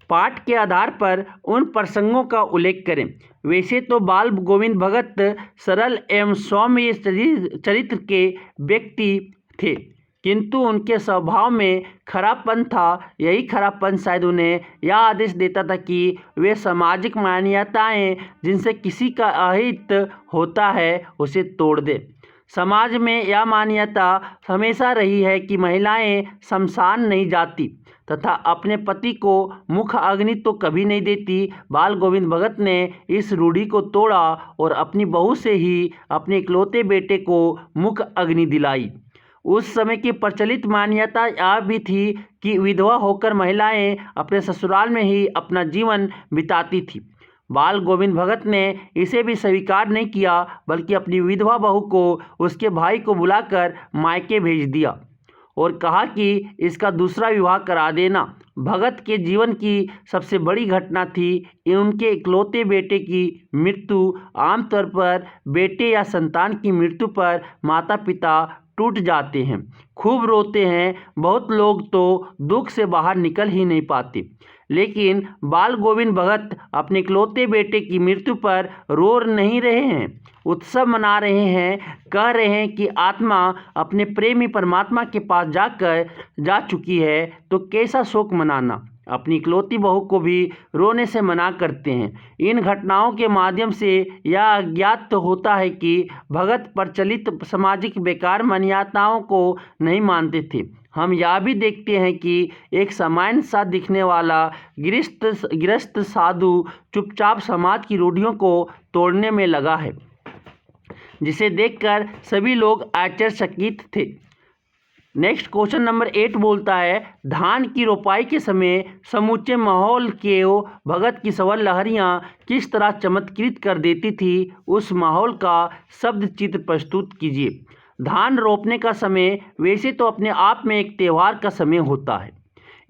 पाठ के आधार पर उन प्रसंगों का उल्लेख करें। वैसे तो बाल गोविंद भगत सरल एवं सौम्य चरित्र के व्यक्ति थे, किंतु उनके स्वभाव में खराबपन था। यही खराबपन शायद उन्हें यह आदेश देता था कि वे सामाजिक मान्यताएं जिनसे किसी का अहित होता है उसे तोड़ दे। समाज में यह मान्यता हमेशा रही है कि महिलाएं शमशान नहीं जाती तथा अपने पति को मुख अग्नि तो कभी नहीं देती। बाल गोविंद भगत ने इस रूढ़ि को तोड़ा और अपनी बहू से ही अपने इकलौते बेटे को मुख अग्नि दिलाई। उस समय की प्रचलित मान्यता यह भी थी कि विधवा होकर महिलाएं अपने ससुराल में ही अपना जीवन बिताती थी। बाल गोविंद भगत ने इसे भी स्वीकार नहीं किया, बल्कि अपनी विधवा बहू को उसके भाई को बुलाकर मायके भेज दिया और कहा कि इसका दूसरा विवाह करा देना। भगत के जीवन की सबसे बड़ी घटना थी उनके इकलौते बेटे की मृत्यु। आमतौर पर बेटे या संतान की मृत्यु पर माता पिता टूट जाते हैं, खूब रोते हैं। बहुत लोग तो दुख से बाहर निकल ही नहीं पाते, लेकिन बाल गोविंद भगत अपने इकलौते बेटे की मृत्यु पर रो नहीं रहे हैं, उत्सव मना रहे हैं, कह रहे हैं कि आत्मा अपने प्रेमी परमात्मा के पास जा चुकी है, तो कैसा शोक मनाना। अपनी इकलौती बहू को भी रोने से मना करते हैं। इन घटनाओं के माध्यम से यह अज्ञात तो होता है कि भगत प्रचलित सामाजिक बेकार मान्यताओं को नहीं मानते थे। हम यह भी देखते हैं कि एक सामान्य सा दिखने वाला गृहस्थ साधु चुपचाप समाज की रूढ़ियों को तोड़ने में लगा है, जिसे देखकर सभी लोग आश्चर्यचकित थे। नेक्स्ट क्वेश्चन नंबर 8 बोलता है, धान की रोपाई के समय समूचे माहौल के भगत की स्वर लहरियाँ किस तरह चमत्कृत कर देती थी, उस माहौल का शब्द चित्र प्रस्तुत कीजिए। धान रोपने का समय वैसे तो अपने आप में एक त्यौहार का समय होता है।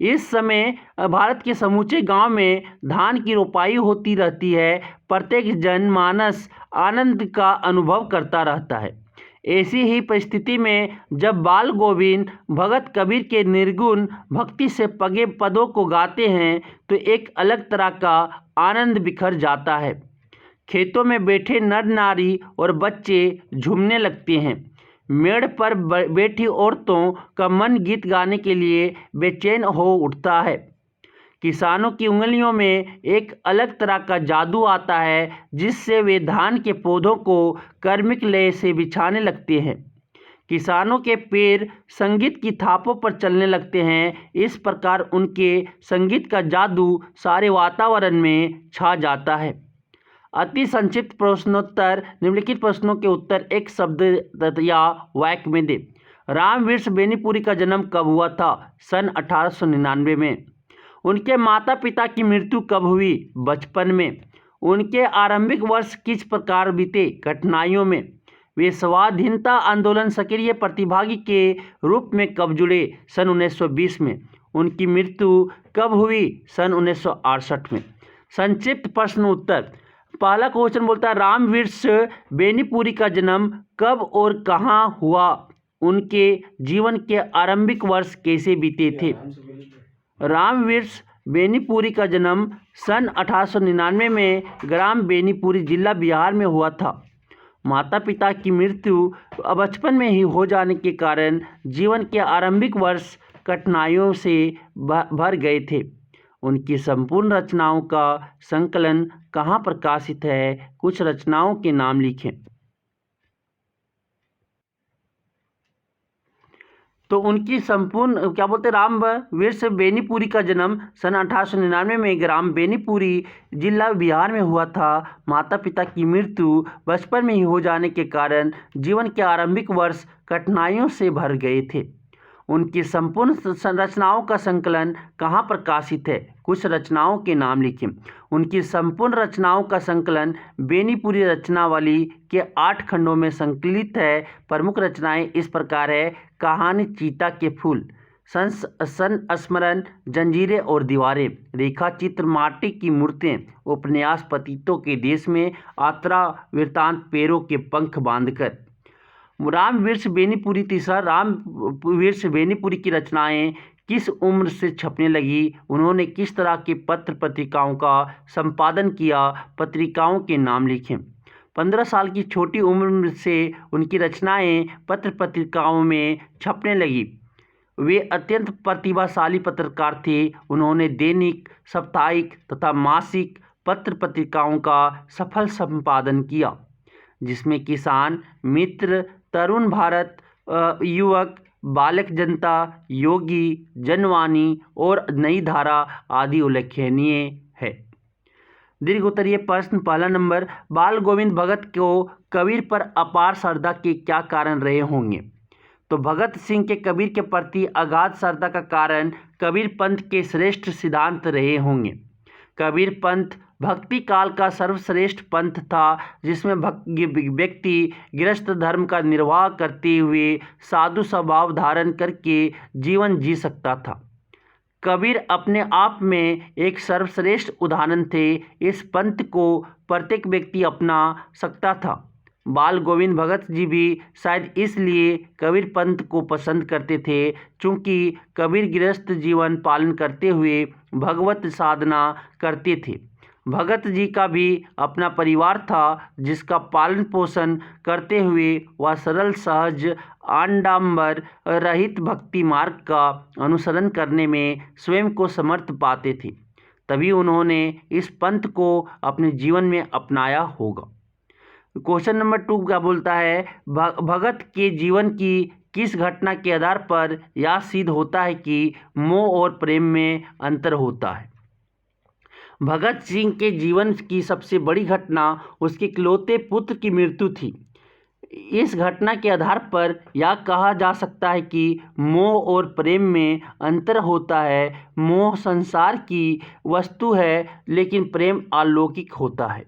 इस समय भारत के समूचे गांव में धान की रोपाई होती रहती है। प्रत्येक जनमानस आनंद का अनुभव करता रहता है। ऐसी ही परिस्थिति में जब बाल गोविंद भगत कबीर के निर्गुण भक्ति से पगे पदों को गाते हैं तो एक अलग तरह का आनंद बिखर जाता है। खेतों में बैठे नर नारी और बच्चे झूमने लगते हैं। मेड़ पर बैठी औरतों का मन गीत गाने के लिए बेचैन हो उठता है। किसानों की उंगलियों में एक अलग तरह का जादू आता है, जिससे वे धान के पौधों को कर्मिक लय से बिछाने लगते हैं। किसानों के पैर संगीत की थापों पर चलने लगते हैं। इस प्रकार उनके संगीत का जादू सारे वातावरण में छा जाता है। अति संक्षिप्त प्रश्नोत्तर, निम्नलिखित प्रश्नों के उत्तर एक शब्द या वाक्य में दे। रामवीर बेनीपुरी का जन्म कब हुआ था? सन 1899 में। उनके माता पिता की मृत्यु कब हुई? बचपन में। उनके आरंभिक वर्ष किस प्रकार बीते? कठिनाइयों में। वे स्वाधीनता आंदोलन सक्रिय प्रतिभागी के रूप में कब जुड़े? सन 1920 में। उनकी मृत्यु कब हुई? सन 1968 में। संक्षिप्त प्रश्न उत्तर। पहला क्वेश्चन बोलता है, रामवीर बेनीपुरी का जन्म कब और कहाँ हुआ? उनके जीवन के आरंभिक वर्ष कैसे बीते थे? रामवीर बेनीपुरी का जन्म सन 1899 में ग्राम बेनीपुरी, जिला बिहार में हुआ था। माता पिता की मृत्यु बचपन में ही हो जाने के कारण जीवन के आरंभिक वर्ष कठिनाइयों से भर गए थे। उनकी संपूर्ण रचनाओं का संकलन कहाँ प्रकाशित है? कुछ रचनाओं के नाम लिखें। तो उनकी संपूर्ण क्या बोलते हैं, रामवीर बेनीपुरी का जन्म सन 1899 में ग्राम बेनीपुरी, जिला बिहार में हुआ था। माता पिता की मृत्यु बचपन में ही हो जाने के कारण जीवन के आरंभिक वर्ष कठिनाइयों से भर गए थे। उनकी संपूर्ण रचनाओं का संकलन कहाँ प्रकाशित है? कुछ रचनाओं के नाम लिखें। उनकी संपूर्ण रचनाओं का संकलन बेनीपुरी रचनावली के 8 खंडों में संकलित है। प्रमुख रचनाएं इस प्रकार है: कहानी चीता के फूल, संस्मरण, जंजीरें और दीवारें, रेखा चित्र, माटी की मूर्तें, उपन्यास पतितों के देश में, यात्रा वृत्तांत, पैरों के पंख बांधकर। रामवीर बेनीपुरी तीसरा, रामवीर बेनीपुरी की रचनाएं किस उम्र से छपने लगी? उन्होंने किस तरह के पत्र पत्रिकाओं का संपादन किया? पत्रिकाओं के नाम लिखें। 15 साल की छोटी उम्र से उनकी रचनाएं पत्र पत्रिकाओं में छपने लगी। वे अत्यंत प्रतिभाशाली पत्रकार थे। उन्होंने दैनिक, साप्ताहिक तथा मासिक पत्र पत्रिकाओं का सफल संपादन किया, जिसमें किसान मित्र, तरुण भारत, युवक, बालक जनता, योगी, जनवाणी और नई धारा आदि उल्लेखनीय है। दीर्घ उत्तरीय प्रश्न। पहला नंबर, बाल गोविंद भगत को कबीर पर अपार श्रद्धा के क्या कारण रहे होंगे? तो भगत सिंह के कबीर के प्रति अगाध श्रद्धा का कारण कबीर पंथ के श्रेष्ठ सिद्धांत रहे होंगे। कबीर पंथ भक्ति काल का सर्वश्रेष्ठ पंथ था, जिसमें व्यक्ति गृहस्थ धर्म का निर्वाह करते हुए साधु स्वभाव धारण करके जीवन जी सकता था। कबीर अपने आप में एक सर्वश्रेष्ठ उदाहरण थे। इस पंथ को प्रत्येक व्यक्ति अपना सकता था। बाल गोविंद भगत जी भी शायद इसलिए कबीर पंथ को पसंद करते थे, चूँकि कबीर गृहस्थ जीवन पालन करते हुए भगवत साधना करते थे। भगत जी का भी अपना परिवार था, जिसका पालन पोषण करते हुए वह सरल, सहज, आडंबर रहित भक्ति मार्ग का अनुसरण करने में स्वयं को समर्थ पाते थे। तभी उन्होंने इस पंथ को अपने जीवन में अपनाया होगा। क्वेश्चन नंबर 2 क्या बोलता है, भगत के जीवन की किस घटना के आधार पर यह सिद्ध होता है कि मोह और प्रेम में अंतर होता है। भगत सिंह के जीवन की सबसे बड़ी घटना उसके इकलौते पुत्र की मृत्यु थी। इस घटना के आधार पर यह कहा जा सकता है कि मोह और प्रेम में अंतर होता है। मोह संसार की वस्तु है, लेकिन प्रेम अलौकिक होता है।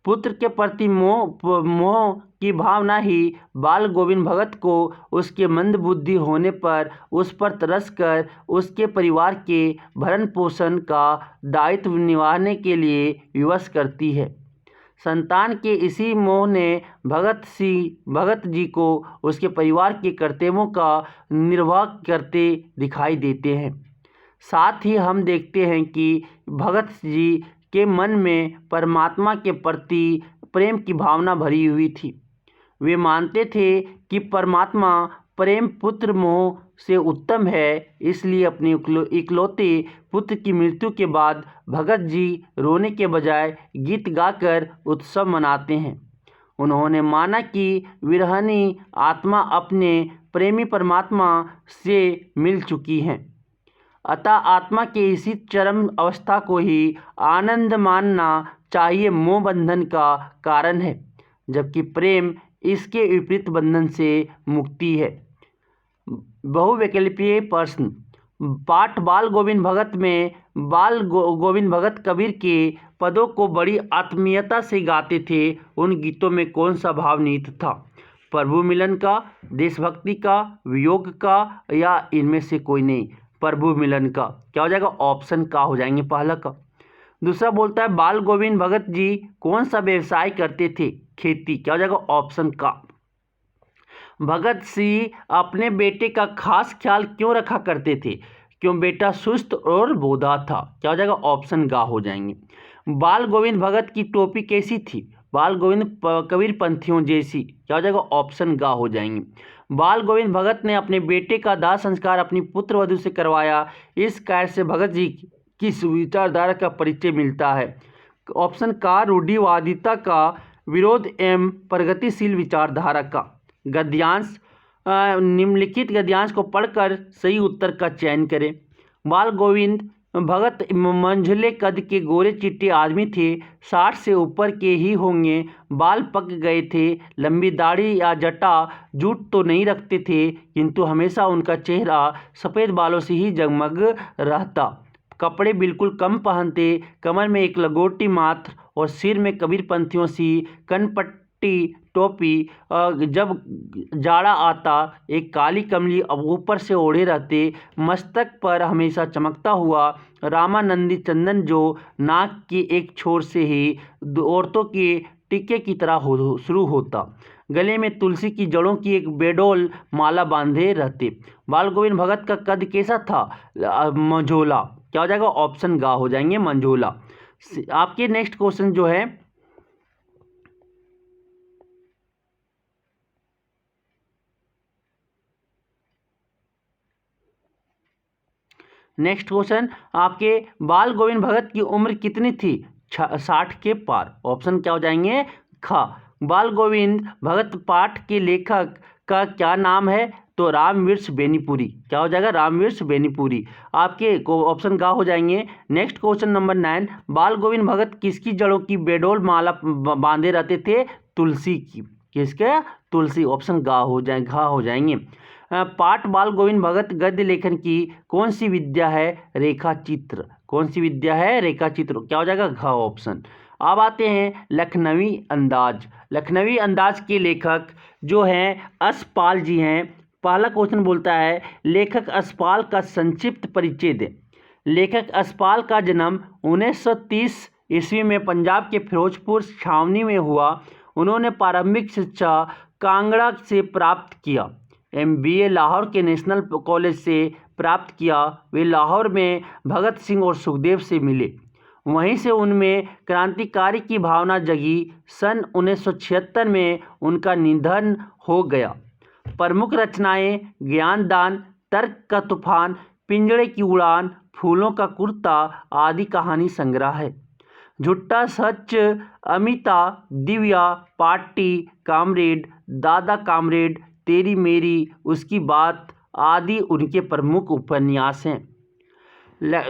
पुत्र के प्रति मोह की भावना ही बाल गोविंद भगत को उसके मंदबुद्धि होने पर उस पर तरस कर उसके परिवार के भरण पोषण का दायित्व निभाने के लिए विवश करती है। संतान के इसी मोह ने भगत जी को उसके परिवार के कर्तव्यों का निर्वाह करते दिखाई देते हैं। साथ ही हम देखते हैं कि भगत जी के मन में परमात्मा के प्रति प्रेम की भावना भरी हुई थी। वे मानते थे कि परमात्मा प्रेम पुत्र मोह से उत्तम है। इसलिए अपने इकलौते पुत्र की मृत्यु के बाद भगत जी रोने के बजाय गीत गाकर उत्सव मनाते हैं। उन्होंने माना कि विरहनी आत्मा अपने प्रेमी परमात्मा से मिल चुकी है, अतः आत्मा के इसी चरम अवस्था को ही आनंद मानना चाहिए मोह बंधन का कारण है, जबकि प्रेम इसके विपरीत बंधन से मुक्ति है। बहुविकल्पीय प्रश्न। पाठ बाल गोविंद भगत में गोविंद भगत कबीर के पदों को बड़ी आत्मीयता से गाते थे। उन गीतों में कौन सा भाव निहित था? प्रभु मिलन का, देशभक्ति का, वियोग का, या इनमें से कोई नहीं? प्रभु मिलन का। क्या हो जाएगा? ऑप्शन का हो जाएंगे पहला का। दूसरा बोलता है बाल गोविंद भगत जी कौन सा व्यवसाय करते थे? खेती। क्या हो जाएगा? ऑप्शन का। भगत सिंह अपने बेटे का खास ख्याल क्यों रखा करते थे? क्यों बेटा सुस्त और बोधा था। क्या हो जाएगा? ऑप्शन गा हो जाएंगे। बाल गोविंद भगत की टोपी कैसी थी? बाल गोविंद कबीर पंथियों जैसी। क्या हो जाएगा? ऑप्शन गा हो जाएंगे। बाल गोविंद भगत ने अपने बेटे का दाह संस्कार अपनी पुत्र वधू से करवाया। इस कार्य से भगत जी की विचारधारा का परिचय मिलता है। ऑप्शन का रूढ़िवादिता का विरोध एवं प्रगतिशील विचारधारा का। गद्यांश, निम्नलिखित गद्यांश को पढ़कर सही उत्तर का चयन करें। बाल गोविंद भगत मंझले कद के गोरे चिट्टे आदमी थे। 60 से ऊपर के ही होंगे। बाल पक गए थे। लंबी दाढ़ी या जटा जूट तो नहीं रखते थे, किंतु हमेशा उनका चेहरा सफ़ेद बालों से ही जगमग रहता। कपड़े बिल्कुल कम पहनते। कमर में एक लगोटी मात्र और सिर में कबीर पंथियों सी कनपट्टी टोपी। जब जाड़ा आता एक काली कमली ऊपर से ओढ़े रहते। मस्तक पर हमेशा चमकता हुआ रामानंदी चंदन जो नाक की एक छोर से ही औरतों के टिक्के की तरह शुरू होता। गले में तुलसी की जड़ों की एक बेडोल माला बांधे रहते। बाल गोविंद भगत का कद कैसा था? मंझोला। क्या हो जाएगा? ऑप्शन गा हो जाएंगे, मंझोला। आपके नेक्स्ट क्वेश्चन जो है नेक्स्ट क्वेश्चन आपके बाल गोविंद भगत की उम्र कितनी थी? 60 के पार। ऑप्शन क्या हो जाएंगे? खा। बाल गोविंद भगत पाठ के लेखक का क्या नाम है? तो रामवृक्ष बेनीपुरी। क्या हो जाएगा? रामवृक्ष बेनीपुरी। आपके ऑप्शन का हो जाएंगे। Next question number 9। बाल गोविंद भगत किसकी जड़ों की बेडोल माला बांधे रहते थे? तुलसी की। किसके? तुलसी। ऑप्शन घा हो जाएंगे। पाठ बाल गोविंद भगत गद्य लेखन की कौन सी विद्या है? रेखा चित्र। कौन सी विद्या है? रेखा चित्र। क्या हो जाएगा? घ ऑप्शन। अब आते हैं लखनवी अंदाज। लखनवी अंदाज के लेखक जो हैं यशपाल जी हैं। पहला क्वेश्चन बोलता है लेखक यशपाल का संक्षिप्त परिचय दें। लेखक यशपाल का जन्म 1930 ईस्वी में पंजाब के फिरोजपुर छावनी में हुआ। उन्होंने प्रारंभिक शिक्षा कांगड़ा से प्राप्त किया। MBA लाहौर के नेशनल कॉलेज से प्राप्त किया। वे लाहौर में भगत सिंह और सुखदेव से मिले, वहीं से उनमें क्रांतिकारी की भावना जगी। सन 1976 में उनका निधन हो गया। प्रमुख रचनाएं ज्ञानदान, तर्क का तूफान, पिंजड़े की उड़ान, फूलों का कुर्ता आदि कहानी संग्रह है। झूठा सच, अमिता, दिव्या, पार्टी, कामरेड, दादा कामरेड, तेरी मेरी, उसकी बात आदि उनके प्रमुख उपन्यास हैं।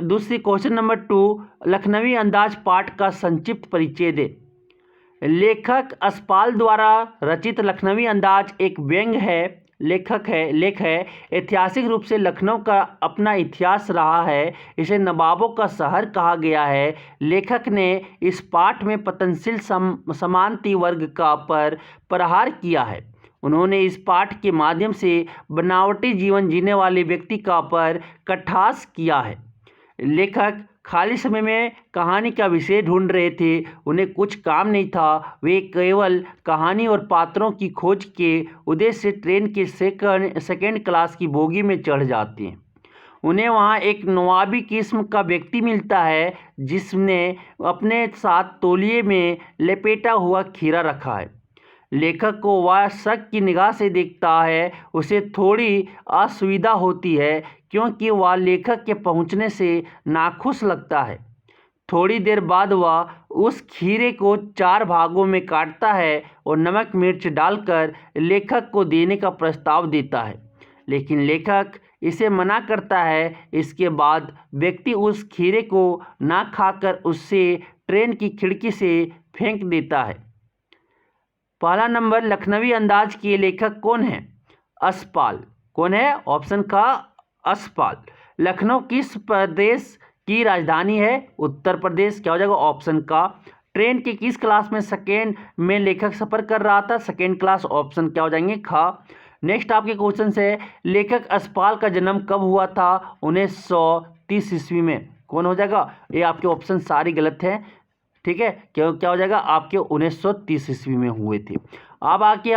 दूसरी क्वेश्चन नंबर 2, लखनवी अंदाज पाठ का संक्षिप्त परिचय दे। लेखक असपाल द्वारा रचित लखनवी अंदाज एक व्यंग्य है, लेख है। ऐतिहासिक रूप से लखनऊ का अपना इतिहास रहा है। इसे नवाबों का शहर कहा गया है। लेखक ने इस पाठ में पतनशील समांति वर्ग का पर प्रहार किया है। उन्होंने इस पाठ के माध्यम से बनावटी जीवन जीने वाले व्यक्ति का पर कटाक्ष किया है। लेखक खाली समय में कहानी का विषय ढूंढ रहे थे, उन्हें कुछ काम नहीं था। वे केवल कहानी और पात्रों की खोज के उद्देश्य से ट्रेन के सेकेंड क्लास की बोगी में चढ़ जाते हैं। उन्हें वहां एक नवाबी किस्म का व्यक्ति मिलता है जिसने अपने साथ तौलिए में लपेटा हुआ खीरा रखा है। लेखक को वह शक की निगाह से देखता है। उसे थोड़ी असुविधा होती है क्योंकि वह लेखक के पहुंचने से नाखुश लगता है। थोड़ी देर बाद वह उस खीरे को 4 भागों में काटता है और नमक मिर्च डालकर लेखक को देने का प्रस्ताव देता है, लेकिन लेखक इसे मना करता है। इसके बाद व्यक्ति उस खीरे को ना खाकर उसे ट्रेन की खिड़की से फेंक देता है। पहला नंबर, लखनवी अंदाज के लेखक कौन है? असपाल। कौन है? ऑप्शन का असपाल। लखनऊ किस प्रदेश की राजधानी है? उत्तर प्रदेश। क्या हो जाएगा? ऑप्शन का। ट्रेन के किस क्लास में सेकेंड में लेखक सफर कर रहा था? Second class. ऑप्शन क्या हो जाएंगे? खा। नेक्स्ट आपके क्वेश्चन है, लेखक असपाल का जन्म कब हुआ था? 1930 ईस्वी में। कौन हो जाएगा? ये आपके ऑप्शन सारे गलत हैं, ठीक है। क्या हो जाएगा? आपके 1930 ईस्वी में हुए थे। अब आगे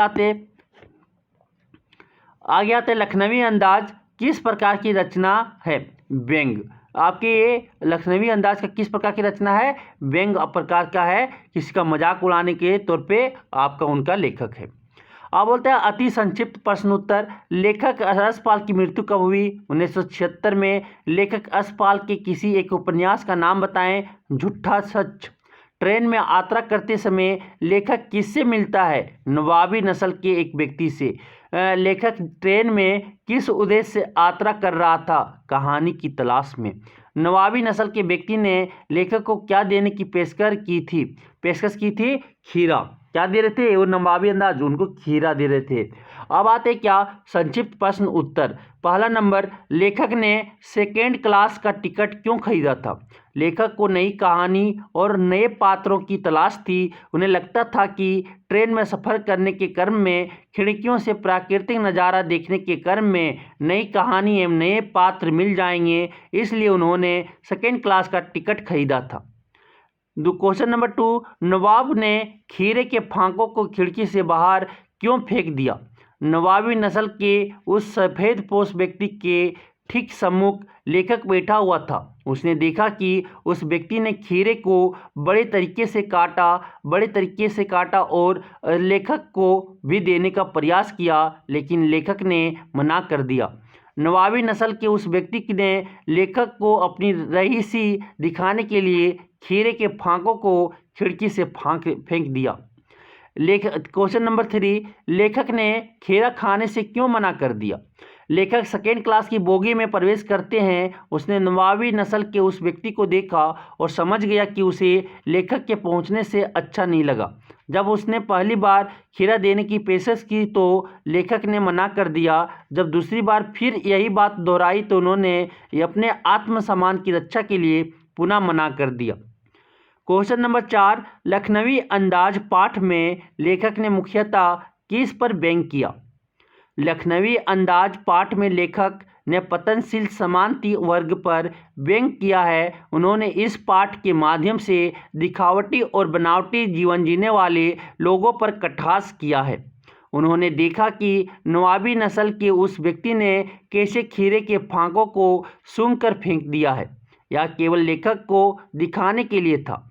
आते लखनवी अंदाज किस प्रकार की रचना है? व्यंग्य। आपके ये लखनवी अंदाज का किस प्रकार की रचना है? व्यंग्य प्रकार का है। किसी का मजाक उड़ाने के तौर पे आपका उनका लेखक है। अब बोलते हैं अति संक्षिप्त प्रश्न उत्तर। लेखक असपाल की मृत्यु कब हुई? 1976 में। लेखक असपाल के किसी एक उपन्यास का नाम बताएं। झूठा सच। ट्रेन में यात्रा करते समय लेखक किससे मिलता है? नवाबी नस्ल के एक व्यक्ति से। लेखक ट्रेन में किस उद्देश्य से यात्रा कर रहा था? कहानी की तलाश में। नवाबी नस्ल के व्यक्ति ने लेखक को क्या देने की पेशकश की थी? खीरा। क्या दे रहे थे? वो नवाबी अंदाज उनको खीरा दे रहे थे। अब आते क्या? संक्षिप्त प्रश्न उत्तर। पहला नंबर, लेखक ने सेकेंड क्लास का टिकट क्यों खरीदा था? लेखक को नई कहानी और नए पात्रों की तलाश थी। उन्हें लगता था कि ट्रेन में सफ़र करने के क्रम में, खिड़कियों से प्राकृतिक नज़ारा देखने के क्रम में नई कहानी एवं नए पात्र मिल जाएंगे, इसलिए उन्होंने सेकेंड क्लास का टिकट खरीदा था। क्वेश्चन नंबर 2, नवाब ने खीरे के फांकों को खिड़की से बाहर क्यों फेंक दिया? नवाबी नस्ल के उस सफ़ेद पोश व्यक्ति के ठीक सम्मुख लेखक बैठा हुआ था। उसने देखा कि उस व्यक्ति ने खीरे को बड़े तरीके से काटा और लेखक को भी देने का प्रयास किया, लेकिन लेखक ने मना कर दिया। नवाबी नस्ल के उस व्यक्ति ने लेखक को अपनी रईसी दिखाने के लिए खीरे के फांकों को खिड़की से फेंक दिया। क्वेश्चन नंबर 3, लेखक ने खीरा खाने से क्यों मना कर दिया? लेखक सेकेंड क्लास की बोगी में प्रवेश करते हैं। उसने नवाबी नस्ल के उस व्यक्ति को देखा और समझ गया कि उसे लेखक के पहुंचने से अच्छा नहीं लगा। जब उसने पहली बार खीरा देने की पेशकश की तो लेखक ने मना कर दिया। जब दूसरी बार फिर यही बात दोहराई तो उन्होंने अपने आत्मसम्मान की रक्षा के लिए पुनः मना कर दिया। क्वेश्चन नंबर 4, लखनवी अंदाज पाठ में लेखक ने मुख्यतः किस पर व्यंग्य किया? लखनवी अंदाज पाठ में लेखक ने पतनशील समांती वर्ग पर व्यंग किया है, उन्होंने इस पाठ के माध्यम से दिखावटी और बनावटी जीवन जीने वाले लोगों पर कटाक्ष किया है। उन्होंने देखा कि नवाबी नस्ल के उस व्यक्ति ने कैसे खीरे के फांकों को सूंघ कर फेंक दिया है। यह केवल लेखक को दिखाने के लिए था।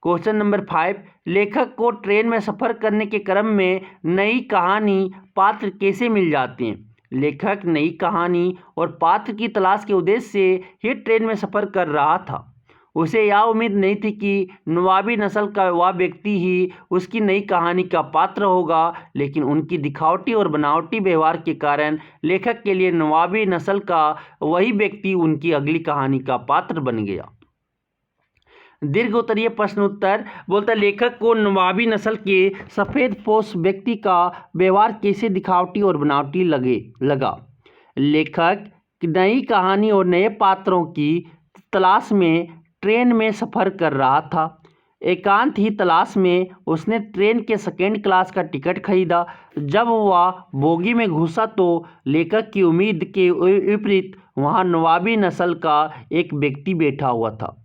क्वेश्चन नंबर 5, लेखक को ट्रेन में सफ़र करने के क्रम में नई कहानी पात्र कैसे मिल जाते हैं। लेखक नई कहानी और पात्र की तलाश के उद्देश्य से ही ट्रेन में सफ़र कर रहा था। उसे यह उम्मीद नहीं थी कि नवाबी नस्ल का वह व्यक्ति ही उसकी नई कहानी का पात्र होगा, लेकिन उनकी दिखावटी और बनावटी व्यवहार के कारण लेखक के लिए नवाबी नस्ल का वही व्यक्ति उनकी अगली कहानी का पात्र बन गया। दीर्घ उत्तरीय प्रश्न उत्तर बोलता है, लेखक को नवाबी नस्ल के सफ़ेद पोश व्यक्ति का व्यवहार कैसे दिखावटी और बनावटी लगा। लेखक नई कहानी और नए पात्रों की तलाश में ट्रेन में सफ़र कर रहा था। एकांत ही तलाश में उसने ट्रेन के सेकेंड क्लास का टिकट खरीदा। जब वह बोगी में घुसा तो लेखक की उम्मीद के विपरीत वहाँ नवाबी नस्ल का एक व्यक्ति बैठा हुआ था।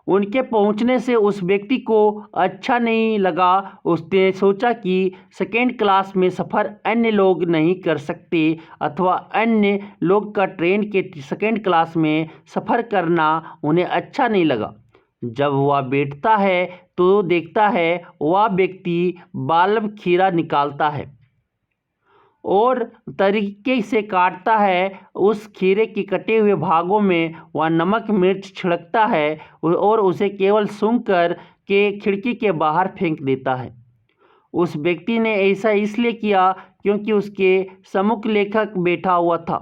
उनके पहुंचने से उस व्यक्ति को अच्छा नहीं लगा। उसने सोचा कि सेकेंड क्लास में सफ़र अन्य लोग नहीं कर सकते अथवा अन्य लोग का ट्रेन के सेकेंड क्लास में सफ़र करना उन्हें अच्छा नहीं लगा। जब वह बैठता है तो देखता है वह व्यक्ति बाल्ब खीरा निकालता है और तरीके से काटता है। उस खीरे के कटे हुए भागों में वह नमक मिर्च छिड़कता है और उसे केवल सूंघकर के खिड़की के बाहर फेंक देता है। उस व्यक्ति ने ऐसा इसलिए किया क्योंकि उसके सम्मुख लेखक बैठा हुआ था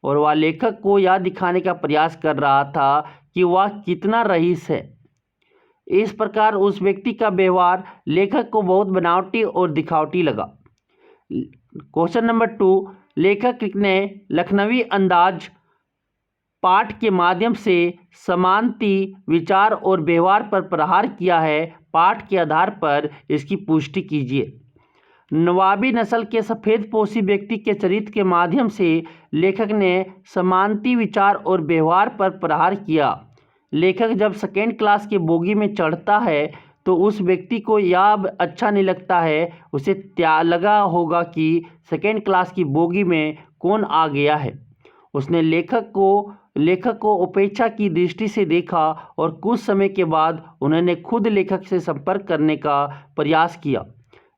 और वह लेखक को यह दिखाने का प्रयास कर रहा था कि वह कितना रईस है। इस प्रकार उस व्यक्ति का व्यवहार लेखक को बहुत बनावटी और दिखावटी लगा। क्वेश्चन नंबर 2, लेखक ने लखनवी अंदाज पाठ के माध्यम से समानती विचार और व्यवहार पर प्रहार किया है। पाठ के आधार पर इसकी पुष्टि कीजिए। नवाबी नस्ल के सफ़ेद पोशी व्यक्ति के चरित्र के माध्यम से लेखक ने समानती विचार और व्यवहार पर प्रहार किया। लेखक जब सेकेंड क्लास की बोगी में चढ़ता है तो उस व्यक्ति को यह अच्छा नहीं लगता है। उसे लगा होगा कि सेकेंड क्लास की बोगी में कौन आ गया है। उसने लेखक को उपेक्षा की दृष्टि से देखा और कुछ समय के बाद उन्होंने खुद लेखक से संपर्क करने का प्रयास किया।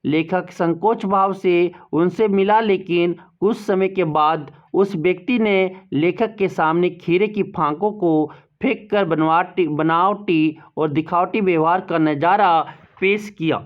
लेखक संकोच भाव से उनसे मिला, लेकिन कुछ समय के बाद उस व्यक्ति ने लेखक के सामने खीरे की फांकों को फेंक कर बनावटी और दिखावटी व्यवहार का नज़ारा पेश किया।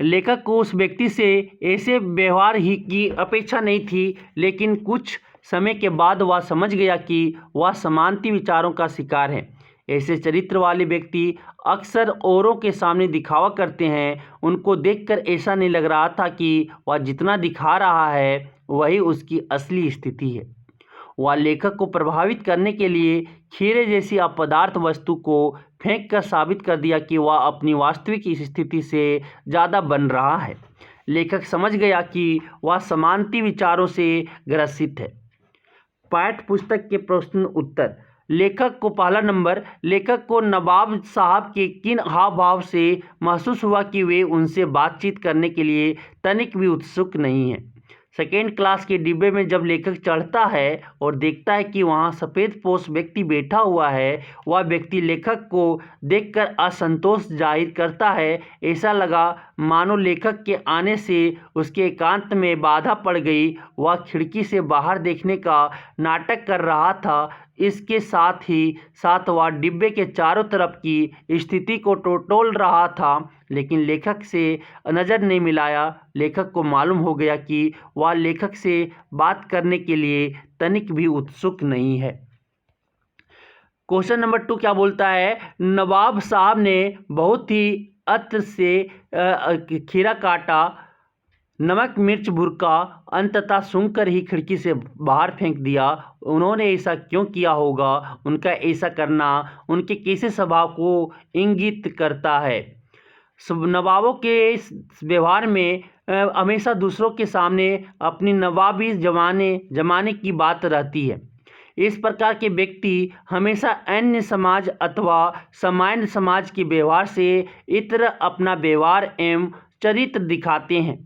लेखक को उस व्यक्ति से ऐसे व्यवहार ही की अपेक्षा नहीं थी, लेकिन कुछ समय के बाद वह समझ गया कि वह समानती विचारों का शिकार है। ऐसे चरित्र वाले व्यक्ति अक्सर औरों के सामने दिखावा करते हैं। उनको देखकर ऐसा नहीं लग रहा था कि वह जितना दिखा रहा है वही उसकी असली स्थिति है। वह लेखक को प्रभावित करने के लिए खीरे जैसी अपदार्थ वस्तु को फेंक कर साबित कर दिया कि वह अपनी वास्तविक स्थिति से ज़्यादा बन रहा है। लेखक समझ गया कि वह समानती विचारों से ग्रसित है। पाठ पुस्तक के प्रश्न उत्तर। लेखक को पहला नंबर, लेखक को नवाब साहब के किन हाव भाव से महसूस हुआ कि वे उनसे बातचीत करने के लिए तनिक भी उत्सुक नहीं हैं। सेकेंड क्लास के डिब्बे में जब लेखक चढ़ता है और देखता है कि वहाँ सफ़ेद पोश व्यक्ति बैठा हुआ है, वह व्यक्ति लेखक को देखकर असंतोष जाहिर करता है। ऐसा लगा मानो लेखक के आने से उसके एकांत में बाधा पड़ गई। वह खिड़की से बाहर देखने का नाटक कर रहा था। इसके साथ ही साथ वह डिब्बे के चारों तरफ की स्थिति को टटोल रहा था, लेकिन लेखक से नज़र नहीं मिलाया। लेखक को मालूम हो गया कि वह लेखक से बात करने के लिए तनिक भी उत्सुक नहीं है। क्वेश्चन नंबर 2 क्या बोलता है, नवाब साहब ने बहुत ही अत्र से खीरा काटा, नमक मिर्च भुरका, अंततः सूंघकर ही खिड़की से बाहर फेंक दिया। उन्होंने ऐसा क्यों किया होगा? उनका ऐसा करना उनके कैसे स्वभाव को इंगित करता है? नवाबों के इस व्यवहार में हमेशा दूसरों के सामने अपनी नवाबी जमाने की बात रहती है। इस प्रकार के व्यक्ति हमेशा अन्य समाज अथवा सामान्य समाज के व्यवहार से इतर अपना व्यवहार एवं चरित्र दिखाते हैं।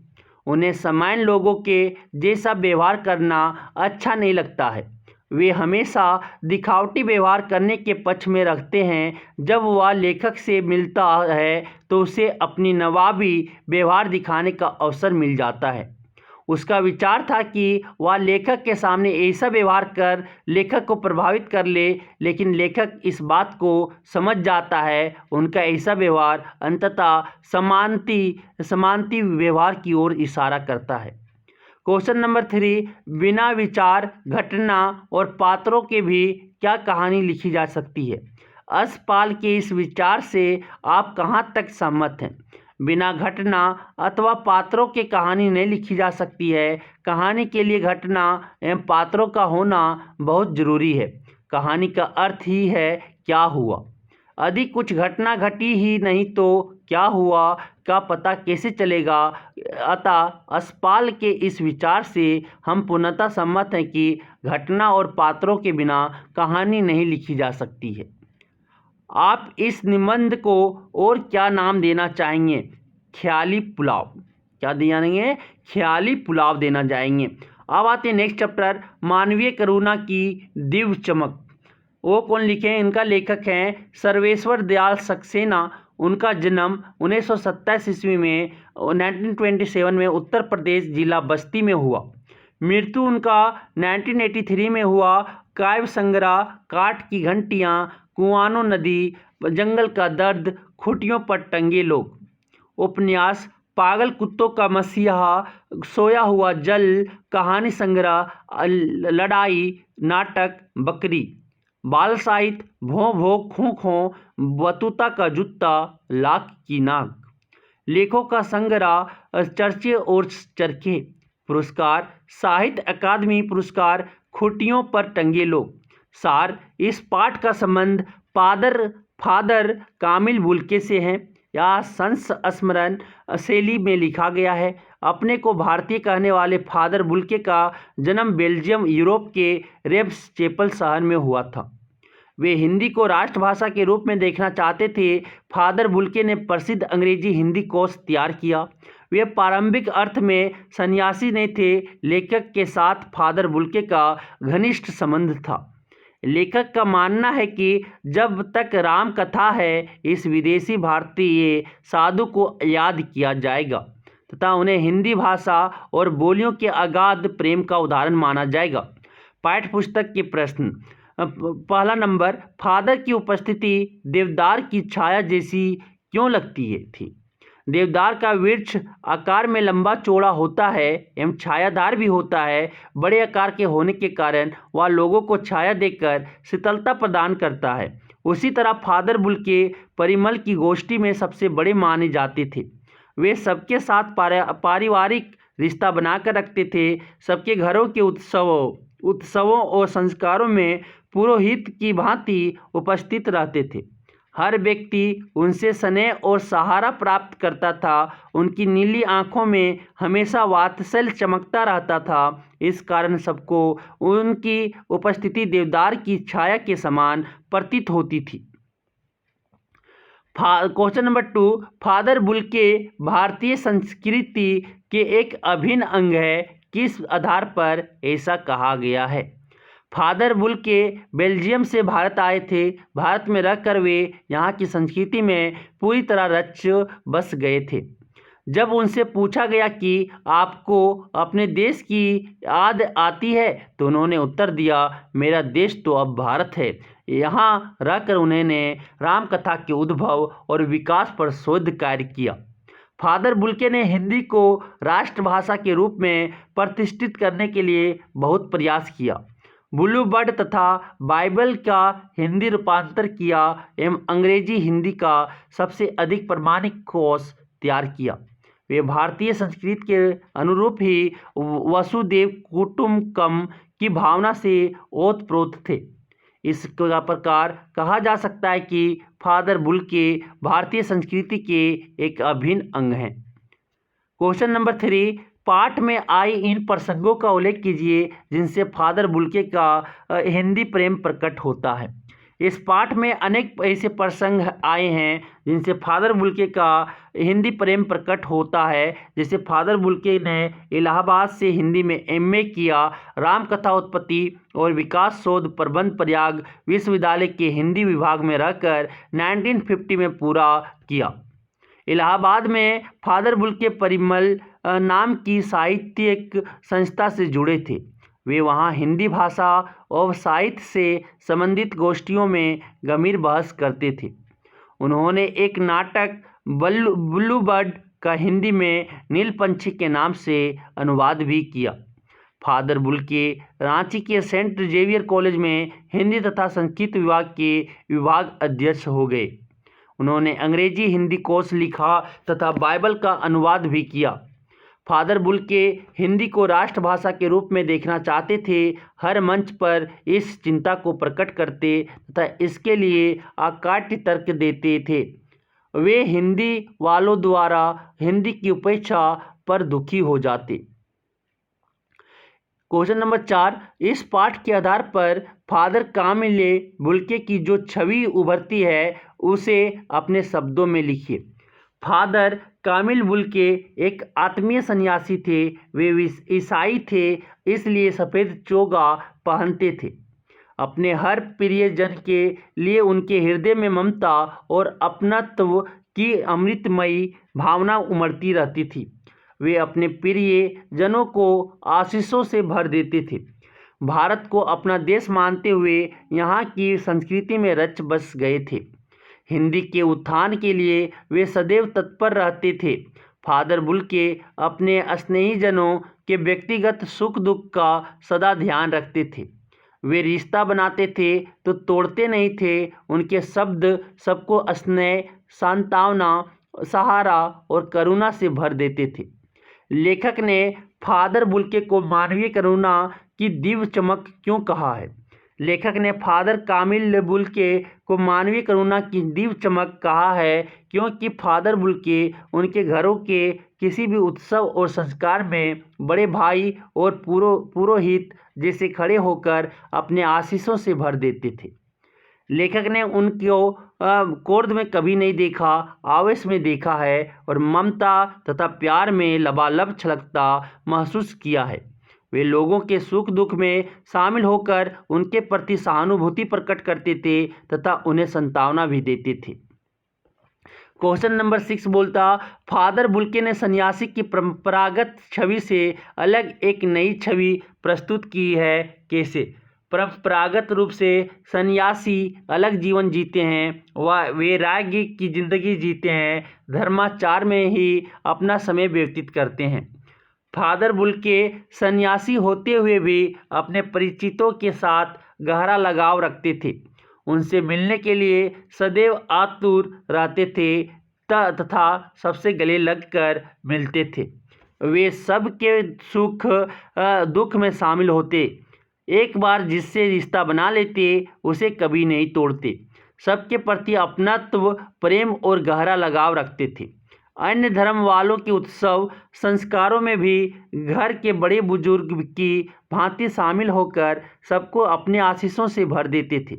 उन्हें सामान्य लोगों के जैसा व्यवहार करना अच्छा नहीं लगता है। वे हमेशा दिखावटी व्यवहार करने के पक्ष में रखते हैं। जब वह लेखक से मिलता है तो उसे अपनी नवाबी व्यवहार दिखाने का अवसर मिल जाता है। उसका विचार था कि वह लेखक के सामने ऐसा व्यवहार कर लेखक को प्रभावित कर ले, लेकिन लेखक इस बात को समझ जाता है। उनका ऐसा व्यवहार अंततः समानती व्यवहार की ओर इशारा करता है। क्वेश्चन नंबर 3, बिना विचार, घटना और पात्रों के भी क्या कहानी लिखी जा सकती है? यशपाल के इस विचार से आप कहाँ तक सहमत हैं? बिना घटना अथवा पात्रों के कहानी नहीं लिखी जा सकती है। कहानी के लिए घटना एवं पात्रों का होना बहुत जरूरी है। कहानी का अर्थ ही है क्या हुआ। यदि कुछ घटना घटी ही नहीं तो क्या हुआ का पता कैसे चलेगा? अतः यशपाल के इस विचार से हम पूर्णतः सहमत हैं कि घटना और पात्रों के बिना कहानी नहीं लिखी जा सकती है। आप इस निबंध को और क्या नाम देना चाहेंगे? ख्याली पुलाव। क्या देंगे? ख्याली पुलाव देना चाहेंगे। अब आते हैं नेक्स्ट चैप्टर, मानवीय करुणा की दिव्य चमक। वो कौन लिखे हैं? इनका लेखक हैं सर्वेश्वर दयाल सक्सेना। उनका जन्म 1927 ईस्वी में 1927 में उत्तर प्रदेश जिला बस्ती में हुआ। मृत्यु उनका 1983 में हुआ। काव्य संग्रह काठ की घंटियाँ, कुआनो नदी, जंगल का दर्द, खुटियों पर टंगे लोग। उपन्यास पागल कुत्तों का मसीहा, सोया हुआ जल, कहानी संग्रह लड़ाई, नाटक बकरी। बाल साहित्य भों भों खों खों, बतूता का जूता, लाख की नाक। लेखों का संग्रह चर्चे और चरखे। पुरस्कार साहित्य अकादमी पुरस्कार खुटियों पर टंगे लोग। सार इस पाठ का संबंध फादर कामिल बुल्के से है या संस्मरण शैली में लिखा गया है। अपने को भारतीय कहने वाले फादर बुल्के का जन्म बेल्जियम यूरोप के रेब्स चैपल शहर में हुआ था। वे हिंदी को राष्ट्रभाषा के रूप में देखना चाहते थे। फादर बुल्के ने प्रसिद्ध अंग्रेजी हिंदी कोश तैयार किया। वे प्रारंभिक अर्थ में सन्यासी नहीं थे। लेखक के साथ फादर बुल्के का घनिष्ठ संबंध था। लेखक का मानना है कि जब तक राम कथा है, इस विदेशी भारतीय साधु को याद किया जाएगा तथा उन्हें हिंदी भाषा और बोलियों के अगाध प्रेम का उदाहरण माना जाएगा। पाठ्य पुस्तक के प्रश्न। पहला नंबर, फादर की उपस्थिति देवदार की छाया जैसी क्यों लगती थी? देवदार का वृक्ष आकार में लंबा चौड़ा होता है एवं छायादार भी होता है। बड़े आकार के होने के कारण वह लोगों को छाया देकर शीतलता प्रदान करता है। उसी तरह फादर बुल्के परिमल की गोष्ठी में सबसे बड़े माने जाते थे। वे सबके साथ पारिवारिक रिश्ता बनाकर रखते थे। सबके घरों के उत्सवों और संस्कारों में पुरोहित की भांति उपस्थित रहते थे। हर व्यक्ति उनसे स्नेह और सहारा प्राप्त करता था। उनकी नीली आंखों में हमेशा वात्सल्य चमकता रहता था। इस कारण सबको उनकी उपस्थिति देवदार की छाया के समान प्रतीत होती थी। क्वेश्चन नंबर 2, फादर बुल्के भारतीय संस्कृति के एक अभिन्न अंग है। किस आधार पर ऐसा कहा गया है? फादर बुल्के बेल्जियम से भारत आए थे। भारत में रहकर वे यहाँ की संस्कृति में पूरी तरह रच बस गए थे। जब उनसे पूछा गया कि आपको अपने देश की याद आती है तो उन्होंने उत्तर दिया, मेरा देश तो अब भारत है। यहाँ रहकर उन्होंने रामकथा के उद्भव और विकास पर शोध कार्य किया। फादर बुल्के ने हिंदी को राष्ट्रभाषा के रूप में प्रतिष्ठित करने के लिए बहुत प्रयास किया। ब्लू बर्ड तथा बाइबल का हिंदी रूपांतर किया एवं अंग्रेजी हिंदी का सबसे अधिक प्रमाणिक कोश तैयार किया। वे भारतीय संस्कृति के अनुरूप ही वसुदेव कुटुंबकम की भावना से ओतप्रोत थे। इसका प्रकार कहा जा सकता है कि फादर बुल्के भारतीय संस्कृति के एक अभिन्न अंग हैं। क्वेश्चन नंबर 3, पाठ में आई इन प्रसंगों का उल्लेख कीजिए जिनसे फादर बुल्के का हिंदी प्रेम प्रकट होता है। इस पाठ में अनेक ऐसे प्रसंग आए हैं जिनसे फादर बुल्के का हिंदी प्रेम प्रकट होता है। जैसे फादर बुल्के ने इलाहाबाद से हिंदी में एमए किया, रामकथा उत्पत्ति और विकास शोध प्रबंध प्रयाग विश्वविद्यालय के हिंदी विभाग में रहकर 1950 में पूरा किया। इलाहाबाद में फादर बुल्के परिमल नाम की साहित्यिक संस्था से जुड़े थे। वे वहाँ हिंदी भाषा और साहित्य से संबंधित गोष्ठियों में गंभीर बहस करते थे। उन्होंने एक नाटक ब्लू बर्ड का हिंदी में नीलपंछी के नाम से अनुवाद भी किया। फादर बुल्के रांची के सेंट जेवियर कॉलेज में हिंदी तथा संस्कृत विभाग के विभाग अध्यक्ष हो गए। उन्होंने अंग्रेजी हिंदी कोश लिखा तथा बाइबल का अनुवाद भी किया। फादर बुल्के हिंदी को राष्ट्रभाषा के रूप में देखना चाहते थे। हर मंच पर इस चिंता को प्रकट करते तथा इसके लिए अकाट्य तर्क देते थे। वे हिंदी वालों द्वारा हिंदी की उपेक्षा पर दुखी हो जाते। क्वेश्चन नंबर 4, इस पाठ के आधार पर फादर कामिल बुल्के की जो छवि उभरती है उसे अपने शब्दों में लिखिए। फादर कामिल बुल्के एक आत्मीय सन्यासी थे। वे ईसाई थे, इसलिए सफ़ेद चोगा पहनते थे। अपने हर प्रियजन के लिए उनके हृदय में ममता और अपनत्व की अमृतमयी भावना उमड़ती रहती थी। वे अपने प्रियजनों को आशीषों से भर देते थे। भारत को अपना देश मानते हुए यहाँ की संस्कृति में रच बस गए थे। हिंदी के उत्थान के लिए वे सदैव तत्पर रहते थे। फादर बुल्के अपने स्नेहीजनों के व्यक्तिगत सुख दुख का सदा ध्यान रखते थे। वे रिश्ता बनाते थे तो तोड़ते नहीं थे। उनके शब्द सबको स्नेह, सांत्वना, सहारा और करुणा से भर देते थे। लेखक ने फादर बुल्के को मानवीय करुणा की दिव्य चमक क्यों कहा है? लेखक ने फादर कामिल बुल्के को मानवीय करुणा की दिव्य चमक कहा है क्योंकि फादर बुल्के उनके घरों के किसी भी उत्सव और संस्कार में बड़े भाई और पुरोहित जैसे खड़े होकर अपने आशीषों से भर देते थे। लेखक ने उनको क्रोध में कभी नहीं देखा, आवेश में देखा है और ममता तथा प्यार में लबालब छलकता महसूस किया है। वे लोगों के सुख दुख में शामिल होकर उनके प्रति सहानुभूति प्रकट करते थे तथा उन्हें सांत्वना भी देते थे। क्वेश्चन नंबर 6 बोलता, फादर बुल्के ने सन्यासी की परंपरागत छवि से अलग एक नई छवि प्रस्तुत की है। कैसे? परंपरागत रूप से सन्यासी अलग जीवन जीते हैं। वे वैराग्य की जिंदगी जीते हैं, धर्माचार में ही अपना समय व्यतीत करते हैं। फादर बुल्के सन्यासी होते हुए भी अपने परिचितों के साथ गहरा लगाव रखते थे। उनसे मिलने के लिए सदैव आतुर रहते थे तथा सबसे गले लगकर मिलते थे। वे सबके सुख दुख में शामिल होते। एक बार जिससे रिश्ता बना लेते उसे कभी नहीं तोड़ते। सबके प्रति अपनत्व, प्रेम और गहरा लगाव रखते थे। अन्य धर्म वालों के उत्सव संस्कारों में भी घर के बड़े बुजुर्ग की भांति शामिल होकर सबको अपने आशीषों से भर देते थे।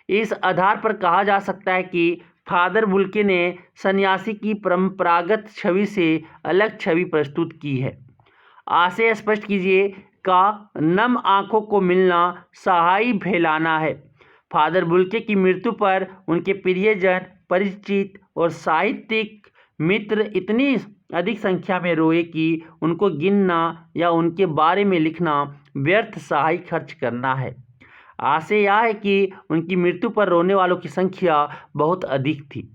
इस आधार पर कहा जा सकता है कि फादर बुल्के ने सन्यासी की परंपरागत छवि से अलग छवि प्रस्तुत की है। आशय स्पष्ट कीजिए का नम आंखों को मिलना सहाय फैलाना है। फादर बुल्के की मृत्यु पर उनके प्रियजन, परिचित और साहित्यिक मित्र इतनी अधिक संख्या में रोए कि उनको गिनना या उनके बारे में लिखना व्यर्थ सहाय खर्च करना है। आशय यह है कि उनकी मृत्यु पर रोने वालों की संख्या बहुत अधिक थी।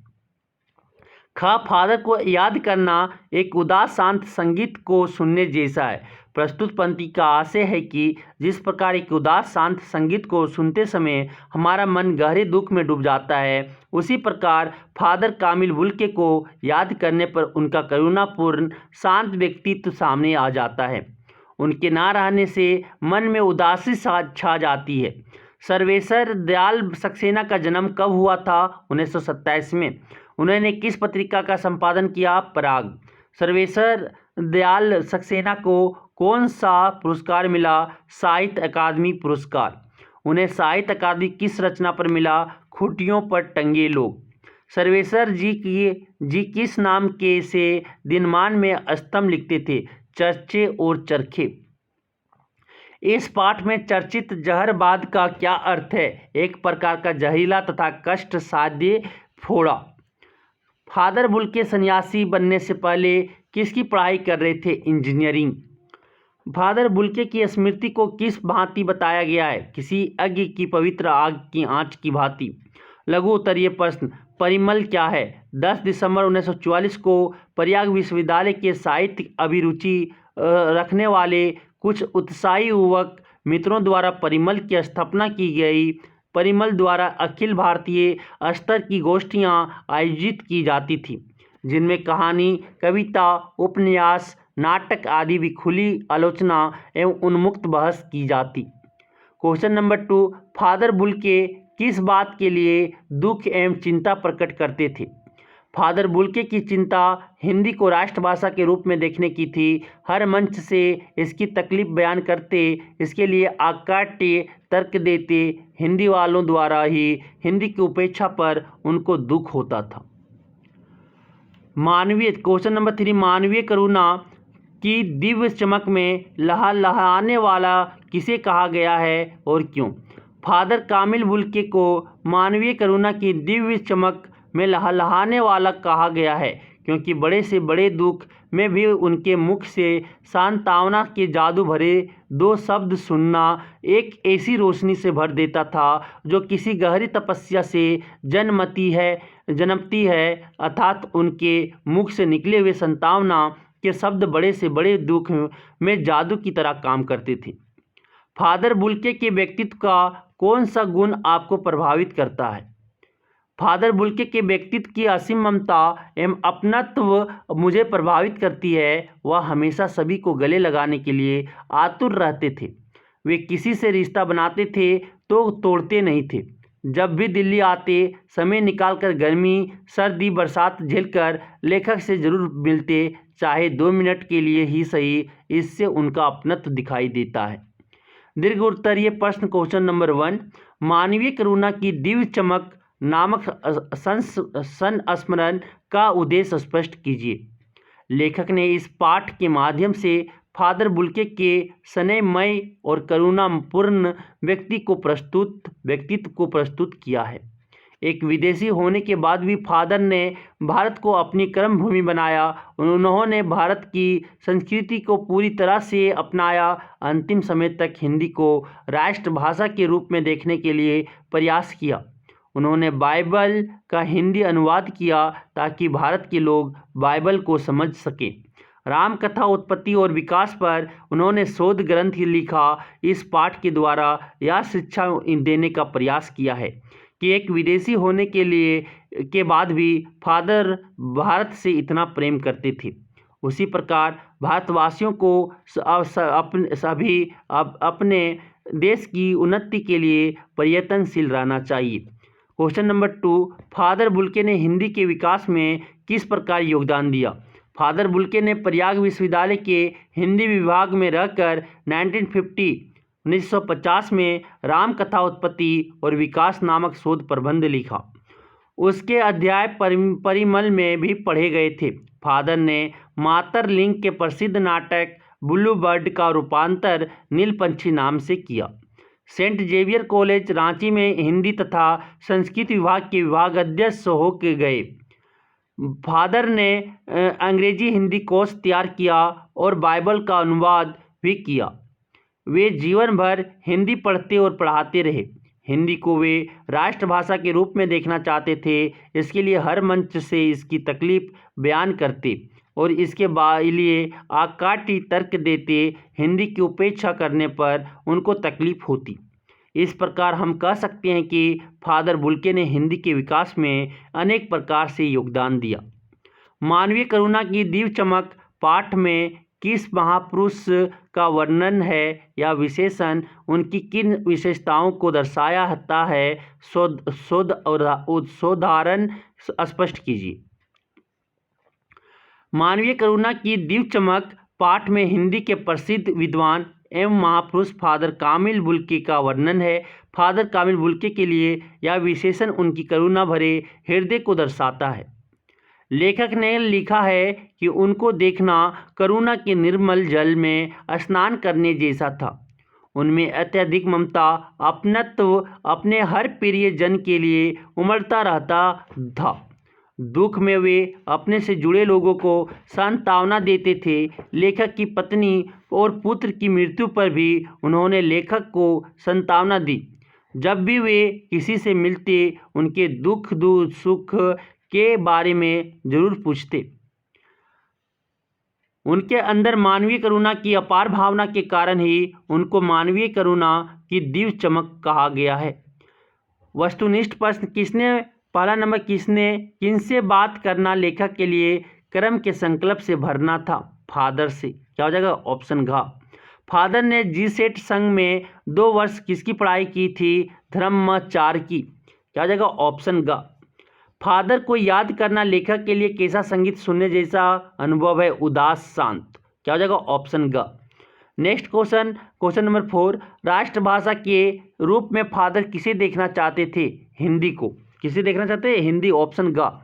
फादर को याद करना एक उदास शांत संगीत को सुनने जैसा है। प्रस्तुत पंक्ति का आशय है कि जिस प्रकार एक उदास शांत संगीत को सुनते समय हमारा मन गहरे दुख में डूब जाता है, उसी प्रकार फादर कामिल बुल्के को याद करने पर उनका करुणापूर्ण शांत व्यक्तित्व सामने आ जाता है। उनके ना रहने से मन में उदासी छा जाती है। सर्वेश्वर दयाल सक्सेना का जन्म कब हुआ था? 1927 में। उन्होंने किस पत्रिका का संपादन किया? पराग। सर्वेश्वर दयाल सक्सेना को कौन सा पुरस्कार मिला? साहित्य अकादमी पुरस्कार। उन्हें साहित्य अकादमी किस रचना पर मिला? खूंटियों पर टंगे लोग। सर्वेश्वर जी किस नाम के से दिनमान में स्तंभ लिखते थे? चर्चे और चरखे। इस पाठ में चर्चित जहरबाद का क्या अर्थ है? एक प्रकार का जहरीला तथा कष्ट साध्य फोड़ा। फादर बुल्के सन्यासी बनने से पहले किसकी पढ़ाई कर रहे थे? इंजीनियरिंग। फादर बुल्के की स्मृति को किस भांति बताया गया है? किसी यज्ञ की पवित्र आग की आंच की भांति। लघु उत्तरीय प्रश्न, परिमल क्या है? 10 दिसंबर 1944 को प्रयाग विश्वविद्यालय के साहित्य अभिरुचि रखने वाले कुछ उत्साही युवक मित्रों द्वारा परिमल की स्थापना की गई। परिमल द्वारा अखिल भारतीय स्तर की गोष्ठियां आयोजित की जाती थी, जिनमें कहानी, कविता, उपन्यास, नाटक आदि भी खुली आलोचना एवं उन्मुक्त बहस की जाती। क्वेश्चन नंबर 2, फादर बुल्के किस बात के लिए दुख एवं चिंता प्रकट करते थे? फादर बुल्के की चिंता हिंदी को राष्ट्रभाषा के रूप में देखने की थी। हर मंच से इसकी तकलीफ बयान करते, इसके लिए अकाट्य तर्क देते। हिंदी वालों द्वारा ही हिंदी की उपेक्षा पर उनको दुख होता था। मानवीय, क्वेश्चन नंबर 3, मानवीय करुणा की दिव्य चमक में लहलहाने वाला किसे कहा गया है और क्यों? फादर कामिल बुल्के को मानवीय करुणा की दिव्य चमक में लहलहाने वाला कहा गया है क्योंकि बड़े से बड़े दुख में भी उनके मुख से सांत्वना के जादू भरे 2 शब्द सुनना एक ऐसी रोशनी से भर देता था जो किसी गहरी तपस्या से जन्मती है। अर्थात उनके मुख से निकले हुए सांत्वना के शब्द बड़े से बड़े दुख में जादू की तरह काम करते थे। फादर बुल्के के व्यक्तित्व का कौन सा गुण आपको प्रभावित करता है? फादर बुल्के के व्यक्तित्व की असीम ममता एवं अपनत्व मुझे प्रभावित करती है। वह हमेशा सभी को गले लगाने के लिए आतुर रहते थे। वे किसी से रिश्ता बनाते थे तो तोड़ते नहीं थे। जब भी दिल्ली आते, समय निकालकर गर्मी, सर्दी, बरसात झेलकर लेखक से जरूर मिलते, चाहे 2 मिनट के लिए ही सही। इससे उनका अपनत्व दिखाई देता है। दीर्घ उत्तरीय प्रश्न, क्वेश्चन नंबर 1, मानवीय करुणा की दिव्य चमक नामक संस्मरण का उद्देश्य स्पष्ट कीजिए। लेखक ने इस पाठ के माध्यम से फादर बुल्के के स्नेहमय और करुणापूर्ण व्यक्तित्व को प्रस्तुत किया है। एक विदेशी होने के बाद भी फादर ने भारत को अपनी कर्मभूमि बनाया। उन्होंने भारत की संस्कृति को पूरी तरह से अपनाया। अंतिम समय तक हिंदी को राष्ट्रभाषा के रूप में देखने के लिए प्रयास किया। उन्होंने बाइबल का हिंदी अनुवाद किया ताकि भारत के लोग बाइबल को समझ सकें। रामकथा उत्पत्ति और विकास पर उन्होंने शोध ग्रंथ लिखा। इस पाठ के द्वारा यह शिक्षा देने का प्रयास किया है कि एक विदेशी होने के बाद भी फादर भारत से इतना प्रेम करते थे। उसी प्रकार भारतवासियों को अपने देश की उन्नति के लिए प्रयत्नशील रहना चाहिए। क्वेश्चन नंबर 2, फादर बुल्के ने हिंदी के विकास में किस प्रकार योगदान दिया? फादर बुल्के ने प्रयाग विश्वविद्यालय के हिंदी विभाग में रहकर 1950 में रामकथा उत्पत्ति और विकास नामक शोध प्रबंध लिखा। उसके अध्याय परिमल में भी पढ़े गए थे। फादर ने मातरलिंग के प्रसिद्ध नाटक ब्लू बर्ड का रूपांतर नीलपंछी नाम से किया। सेंट जेवियर कॉलेज रांची में हिंदी तथा संस्कृत विभाग के विभागाध्यक्ष होकर गए। फादर ने अंग्रेजी हिंदी कोश तैयार किया और बाइबल का अनुवाद भी किया। वे जीवन भर हिंदी पढ़ते और पढ़ाते रहे। हिंदी को वे राष्ट्रभाषा के रूप में देखना चाहते थे। इसके लिए हर मंच से इसकी तकलीफ बयान करते और इसके लिए अकाट्य तर्क देते। हिंदी की उपेक्षा करने पर उनको तकलीफ होती। इस प्रकार हम कह सकते हैं कि फादर बुल्के ने हिंदी के विकास में अनेक प्रकार से योगदान दिया। मानवीय करुणा की दिव्य चमक पाठ में किस महापुरुष का वर्णन है या विशेषण उनकी किन विशेषताओं को दर्शाता है, सोदाहरण स्पष्ट कीजिए। मानवीय करुणा की दिव्य चमक पाठ में हिंदी के प्रसिद्ध विद्वान एवं महापुरुष फादर कामिल बुल्के का वर्णन है। फादर कामिल बुल्के के लिए यह विशेषण उनकी करुणा भरे हृदय को दर्शाता है। लेखक ने लिखा है कि उनको देखना करुणा के निर्मल जल में स्नान करने जैसा था। उनमें अत्यधिक ममता, अपनत्व, अपने हर प्रिय जन के लिए उमड़ता रहता था। दुख में वे अपने से जुड़े लोगों को सांत्वना देते थे। लेखक की पत्नी और पुत्र की मृत्यु पर भी उन्होंने लेखक को सांत्वना दी। जब भी वे किसी से मिलते उनके दुख सुख के बारे में जरूर पूछते। उनके अंदर मानवीय करुणा की अपार भावना के कारण ही उनको मानवीय करुणा की दिव्य चमक कहा गया है। वस्तुनिष्ठ प्रश्न, पहला नंबर, किनसे बात करना लेखक के लिए कर्म के संकल्प से भरना था? फादर से। क्या हो जाएगा? ऑप्शन घ। फादर ने जीसेट संघ में 2 वर्ष किसकी पढ़ाई की थी? धर्माचार्य की। क्या हो जाएगा? ऑप्शन ग। फादर को याद करना लेखक के लिए कैसा संगीत सुनने जैसा अनुभव है? उदास शांत। क्या हो जाएगा? ऑप्शन ग। नेक्स्ट क्वेश्चन नंबर 4, राष्ट्रभाषा के रूप में फादर किसे देखना चाहते थे? हिंदी को। किसे देखना चाहते हैं? हिंदी। ऑप्शन ग।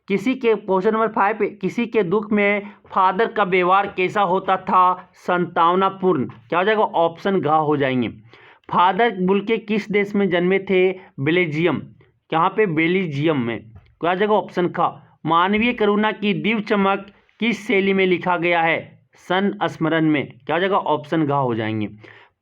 क्वेश्चन नंबर 5, किसी के दुख में फादर का व्यवहार कैसा होता था? सांत्वनापूर्ण। क्या हो जाएगा? ऑप्शन घ हो जाएंगे। फादर बुल्के किस देश में जन्मे थे? बेल्जियम। कहाँ पे? बेल्जियम में। क्या हो जाएगा? ऑप्शन ख। मानवीय करुणा की दिव्य चमक किस शैली में लिखा गया है? संस्मरण में। क्या हो जाएगा? ऑप्शन घ हो जाएंगे।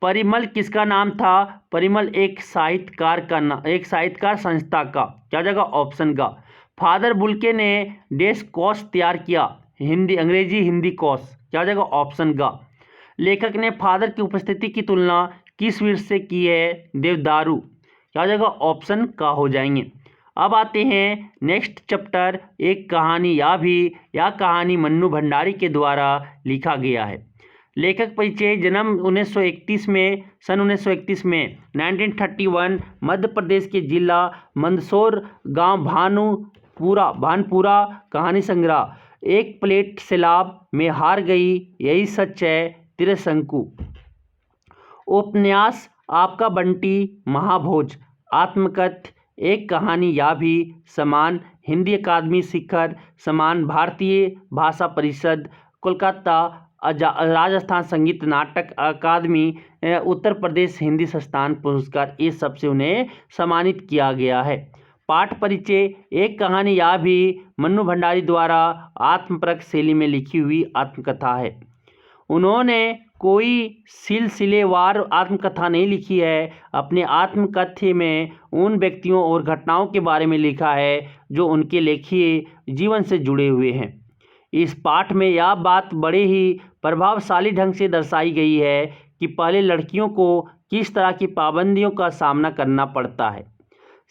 परिमल किसका नाम था? परिमल एक साहित्यकार संस्था का। क्या हो जाएगा? ऑप्शन ग। फादर बुल्के ने देश कोश तैयार किया? अंग्रेजी हिंदी कोश। क्या हो जाएगा? ऑप्शन ग। लेखक ने फादर की उपस्थिति की तुलना किस वृक्ष से की है? देवदारू। क्या हो जाएगा? ऑप्शन का हो जाएंगे। अब आते हैं नेक्स्ट चैप्टर, एक कहानी या कहानी मन्नू भंडारी के द्वारा लिखा गया है। लेखक परिचय, जन्म 1931 में, सन 1931 में 1931 मध्य प्रदेश के जिला मंदसौर, गांव भानपुरा। कहानी संग्रह, एक प्लेट सैलाब में हार गई, यही सच है, त्रिशंकु। उपन्यास, आपका बंटी, महाभोज। आत्मकथ्य, एक कहानी समान, हिंदी अकादमी शिखर सम्मान, भारतीय भाषा परिषद, कोलकाता, राजस्थान संगीत नाटक अकादमी, उत्तर प्रदेश हिंदी संस्थान पुरस्कार, ये सबसे उन्हें सम्मानित किया गया है। पाठ परिचय, एक कहानी मन्नू भंडारी द्वारा आत्मपरक शैली में लिखी हुई आत्मकथा है। उन्होंने कोई सिलसिलेवार आत्मकथा नहीं लिखी है। अपने आत्मकथ्य में उन व्यक्तियों और घटनाओं के बारे में लिखा है जो उनके लेखीय जीवन से जुड़े हुए हैं। इस पाठ में यह बात बड़े ही प्रभावशाली ढंग से दर्शाई गई है कि पहले लड़कियों को किस तरह की पाबंदियों का सामना करना पड़ता है।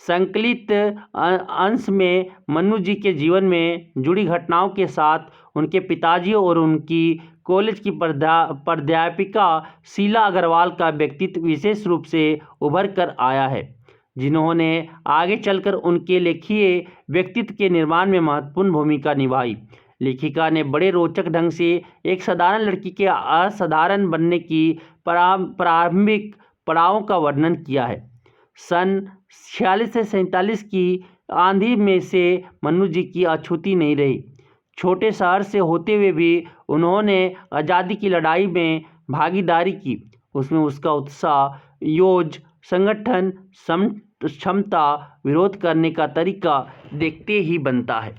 संकलित अंश में मन्नू जी के जीवन में जुड़ी घटनाओं के साथ उनके पिताजी और उनकी कॉलेज की प्राध्यापिका शीला अग्रवाल का व्यक्तित्व विशेष रूप से उभर कर आया है, जिन्होंने आगे चलकर उनके लेखीय व्यक्तित्व के निर्माण में महत्वपूर्ण भूमिका निभाई। लेखिका ने बड़े रोचक ढंग से एक साधारण लड़की के असाधारण बनने की प्रारंभिक पड़ावों का वर्णन किया है। सन 46 से 47 की आंधी में से मन्नू जी की अछूती नहीं रही। छोटे शहर से होते हुए भी उन्होंने आज़ादी की लड़ाई में भागीदारी की। उसमें उसका उत्साह, योज, संगठन क्षमता, विरोध करने का तरीका देखते ही बनता है।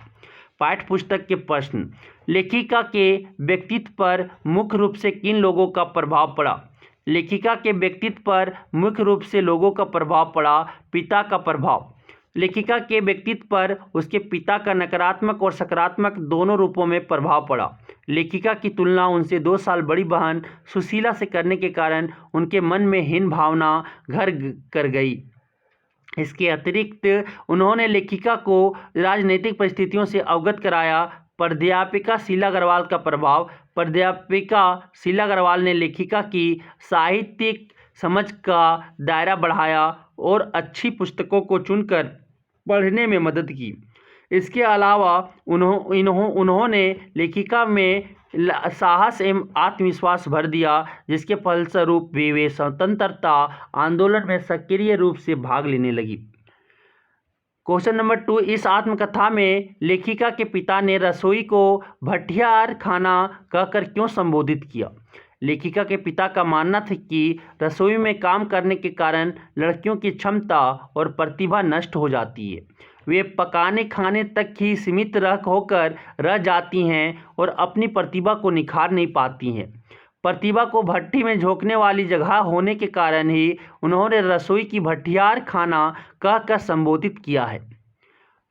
पाठ्य पुस्तक के प्रश्न, लेखिका के व्यक्तित्व पर मुख्य रूप से किन लोगों का प्रभाव पड़ा? लेखिका के व्यक्तित्व पर मुख्य रूप से लोगों का प्रभाव पड़ा। पिता का प्रभाव, लेखिका के व्यक्तित्व पर उसके पिता का नकारात्मक और सकारात्मक दोनों रूपों में प्रभाव पड़ा। लेखिका की तुलना उनसे 2 साल बड़ी बहन सुशीला से करने के कारण उनके मन में हीन भावना घर कर गई। इसके अतिरिक्त उन्होंने लेखिका को राजनीतिक परिस्थितियों से अवगत कराया। प्राध्यापिका शीला अग्रवाल का प्रभाव, प्राध्यापिका शीला अग्रवाल ने लेखिका की साहित्यिक समझ का दायरा बढ़ाया और अच्छी पुस्तकों को चुनकर पढ़ने में मदद की। इसके अलावा उन्होंने लेखिका में साहस एवं आत्मविश्वास भर दिया, जिसके फलस्वरूप वे स्वतंत्रता आंदोलन में सक्रिय रूप से भाग लेने लगी। क्वेश्चन नंबर 2, इस आत्मकथा में लेखिका के पिता ने रसोई को भठियार खाना कहकर क्यों संबोधित किया? लेखिका के पिता का मानना था कि रसोई में काम करने के कारण लड़कियों की क्षमता और प्रतिभा नष्ट हो जाती है। वे पकाने खाने तक ही सीमित होकर रह जाती हैं और अपनी प्रतिभा को निखार नहीं पाती हैं। प्रतिभा को भट्टी में झोंकने वाली जगह होने के कारण ही उन्होंने रसोई की भठियार खाना कहकर संबोधित किया है।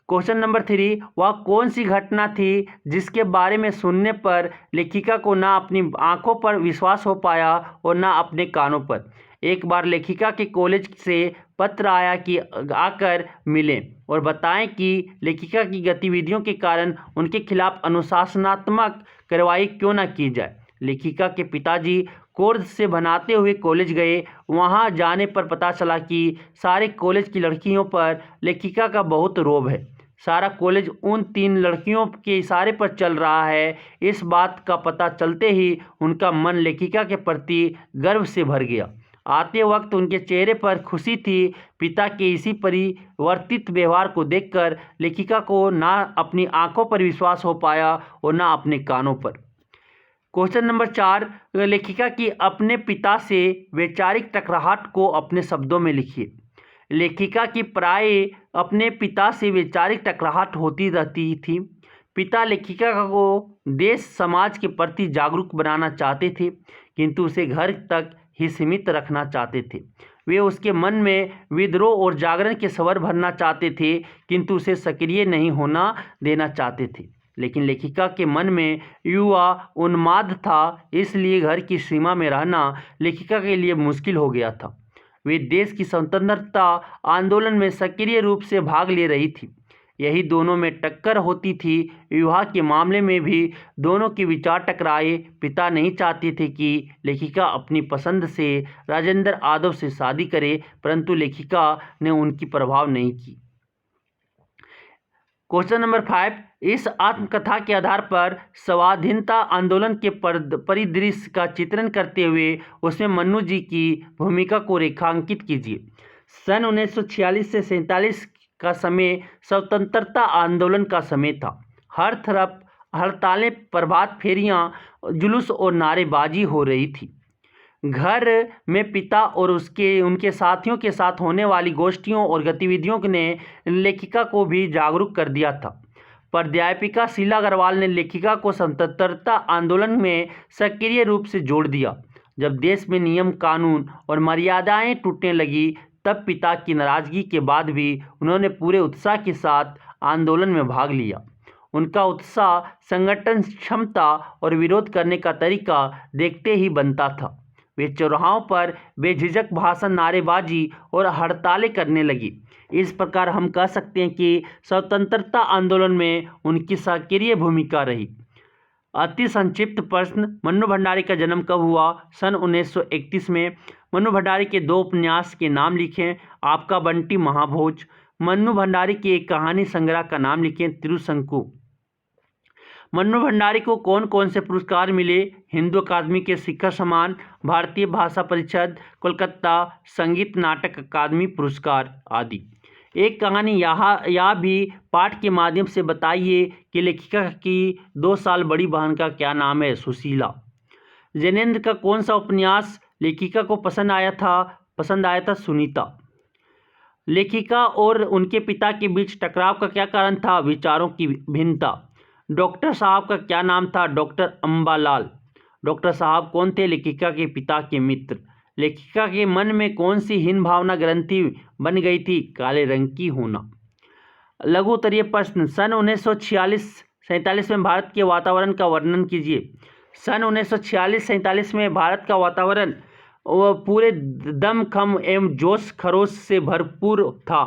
क्वेश्चन नंबर 3, वह कौन सी घटना थी जिसके बारे में सुनने पर लेखिका को ना अपनी आंखों पर विश्वास हो पाया और ना अपने कानों पर? एक बार लेखिका के कॉलेज से पत्र आया कि आकर मिलें और बताएं कि लेखिका की गतिविधियों के कारण उनके खिलाफ अनुशासनात्मक कार्रवाई क्यों न की जाए। लेखिका के पिताजी कोर्स से बनाते हुए कॉलेज गए। वहां जाने पर पता चला कि सारे कॉलेज की लड़कियों पर लेखिका का बहुत रौब है। सारा कॉलेज उन 3 लड़कियों के इशारे पर चल रहा है। इस बात का पता चलते ही उनका मन लेखिका के प्रति गर्व से भर गया। आते वक्त उनके चेहरे पर खुशी थी। पिता के इसी परिवर्तित व्यवहार को देखकर लेखिका को ना अपनी आंखों पर विश्वास हो पाया और ना अपने कानों पर। क्वेश्चन नंबर 4, लेखिका की अपने पिता से वैचारिक टकराहट को अपने शब्दों में लिखिए। लेखिका की प्राय अपने पिता से वैचारिक टकराहट होती रहती थी। पिता लेखिका को देश समाज के प्रति जागरूक बनाना चाहते थे, किंतु उसे घर तक ही सीमित रखना चाहते थे। वे उसके मन में विद्रोह और जागरण के स्वर भरना चाहते थे, किंतु उसे सक्रिय नहीं होना देना चाहते थे। लेकिन लेखिका के मन में युवा उन्माद था, इसलिए घर की सीमा में रहना लेखिका के लिए मुश्किल हो गया था। वे देश की स्वतंत्रता आंदोलन में सक्रिय रूप से भाग ले रही थी। यही दोनों में टक्कर होती थी। विवाह के मामले में भी दोनों के विचार टकराए। पिता नहीं चाहते थे कि लेखिका अपनी पसंद से राजेंद्र यादव से शादी करे, परंतु लेखिका ने उनकी प्रभाव नहीं की। क्वेश्चन नंबर 5, इस आत्मकथा के आधार पर स्वाधीनता आंदोलन के परिदृश्य का चित्रण करते हुए उसमें मन्नू जी की भूमिका को रेखांकित कीजिए। सन 1946 से 47 का समय स्वतंत्रता आंदोलन का समय था। हर तरफ हड़तालें, प्रभात फेरियां, जुलूस और नारेबाजी हो रही थी। घर में पिता और उनके साथियों के साथ होने वाली गोष्ठियों और गतिविधियों ने लेखिका को भी जागरूक कर दिया था। प्राध्यापिका शीला अग्रवाल ने लेखिका को स्वतंत्रता आंदोलन में सक्रिय रूप से जोड़ दिया। जब देश में नियम, कानून और मर्यादाएं टूटने लगी, तब पिता की नाराजगी के बाद भी उन्होंने पूरे उत्साह के साथ आंदोलन में भाग लिया। उनका उत्साह संगठन क्षमता और विरोध करने का तरीका देखते ही बनता था। वे चौराहों पर बेझिझक भाषण, नारेबाजी और हड़तालें करने लगी। इस प्रकार हम कह सकते हैं कि स्वतंत्रता आंदोलन में उनकी सक्रिय भूमिका रही। अति संक्षिप्त प्रश्न, मन्नू भंडारी का जन्म कब हुआ? सन 1931 में। मन्नू भंडारी के 2 उपन्यास के नाम लिखें। आपका बंटी महाभोज। मन्नू भंडारी के एक कहानी संग्रह का नाम लिखें, त्रिशंकु। मन्नू भंडारी को कौन कौन से पुरस्कार मिले? हिंदू अकादमी के शिखर सम्मान, भारतीय भाषा परिषद, कोलकाता संगीत नाटक अकादमी पुरस्कार आदि। एक कहानी यह भी पाठ के माध्यम से बताइए कि लेखिका की 2 साल बड़ी बहन का क्या नाम है? सुशीला। जैनेन्द्र का कौन सा उपन्यास लेखिका को पसंद आया था? सुनीता। लेखिका और उनके पिता के बीच टकराव का क्या कारण था? विचारों की भिन्नता। डॉक्टर साहब का क्या नाम था? डॉक्टर अंबालाल। डॉक्टर साहब कौन थे? लेखिका के पिता के मित्र। लेखिका के मन में कौन सी हीन भावना ग्रंथि बन गई थी? काले रंग की होना। लघु उत्तरीय प्रश्न, सन 1946-47 में भारत के वातावरण का वर्णन कीजिए। सन 1946-47 में भारत का वातावरण पूरे दमखम एवं जोश खरोश से भरपूर था।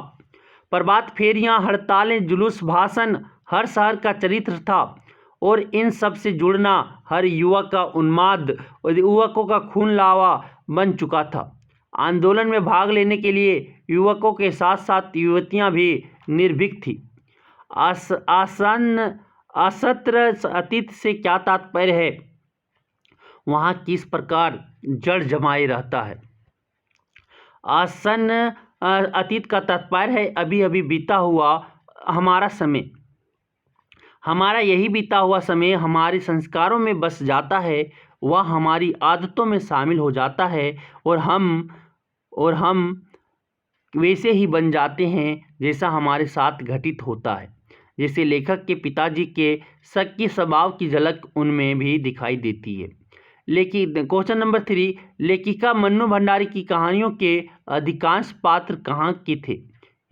प्रभात फेरियां, हड़तालें, जुलूस, भाषण हर शहर का चरित्र था। और इन सब से जुड़ना हर युवक का उन्माद और युवकों का खून लावा बन चुका था। आंदोलन में भाग लेने के लिए युवकों के साथ साथ युवतियां भी निर्भीक थी। आसन्न असत्र अतीत से क्या तात्पर्य है? वहाँ किस प्रकार जड़ जमाए रहता है। आसन्न अतीत का तात्पर्य है अभी अभी बीता हुआ हमारा समय। हमारा यही बीता हुआ समय हमारे संस्कारों में बस जाता है, वह हमारी आदतों में शामिल हो जाता है और हम वैसे ही बन जाते हैं जैसा हमारे साथ घटित होता है। जैसे लेखक के पिताजी के शक्की स्वभाव की झलक उनमें भी दिखाई देती है। लेकिन क्वेश्चन नंबर 3, लेखिका मन्नू भंडारी की कहानियों के अधिकांश पात्र कहाँ के थे?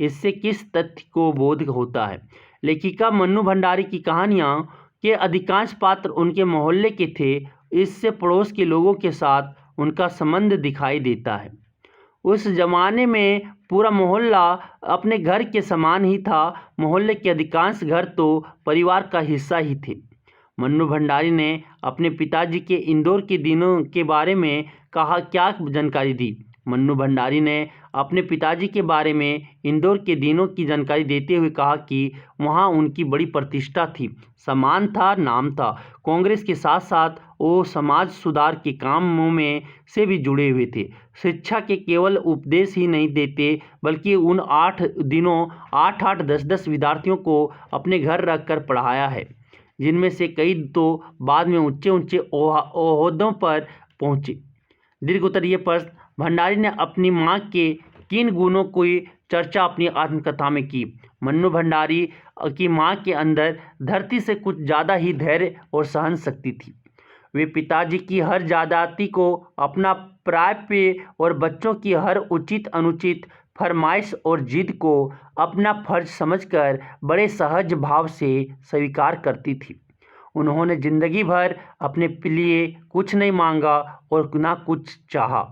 इससे किस तथ्य को बोध होता है? लेखिका मन्नू भंडारी की कहानियाँ के अधिकांश पात्र उनके मोहल्ले के थे। इससे पड़ोस के लोगों के साथ उनका संबंध दिखाई देता है। उस जमाने में पूरा मोहल्ला अपने घर के समान ही था। मोहल्ले के अधिकांश घर तो परिवार का हिस्सा ही थे। मन्नू भंडारी ने अपने पिताजी के इंदौर के दिनों के बारे में कहा क्या जानकारी दी? मन्नू भंडारी ने अपने पिताजी के बारे में इंदौर के दिनों की जानकारी देते हुए कहा कि वहाँ उनकी बड़ी प्रतिष्ठा थी, सम्मान था, नाम था। कांग्रेस के साथ साथ वो समाज सुधार के कामों में से भी जुड़े हुए थे। शिक्षा के केवल उपदेश ही नहीं देते बल्कि उन 8 दिनों 8-8 10-10 विद्यार्थियों को अपने घर रखकर पढ़ाया है, जिनमें से कई तो बाद में ऊंचे ऊंचे ओहदों पर पहुंचे। दीर्घ उत्तरीय प्रश्न, भंडारी ने अपनी माँ के किन गुणों की चर्चा अपनी आत्मकथा में की? मन्नू भंडारी की माँ के अंदर धरती से कुछ ज़्यादा ही धैर्य और सहन शक्ति थी। वे पिताजी की हर ज्यादती को अपना प्राप्य और बच्चों की हर उचित अनुचित फरमाइश और जिद को अपना फर्ज समझकर बड़े सहज भाव से स्वीकार करती थी। उन्होंने जिंदगी भर अपने लिए कुछ नहीं मांगा और ना कुछ चाहा।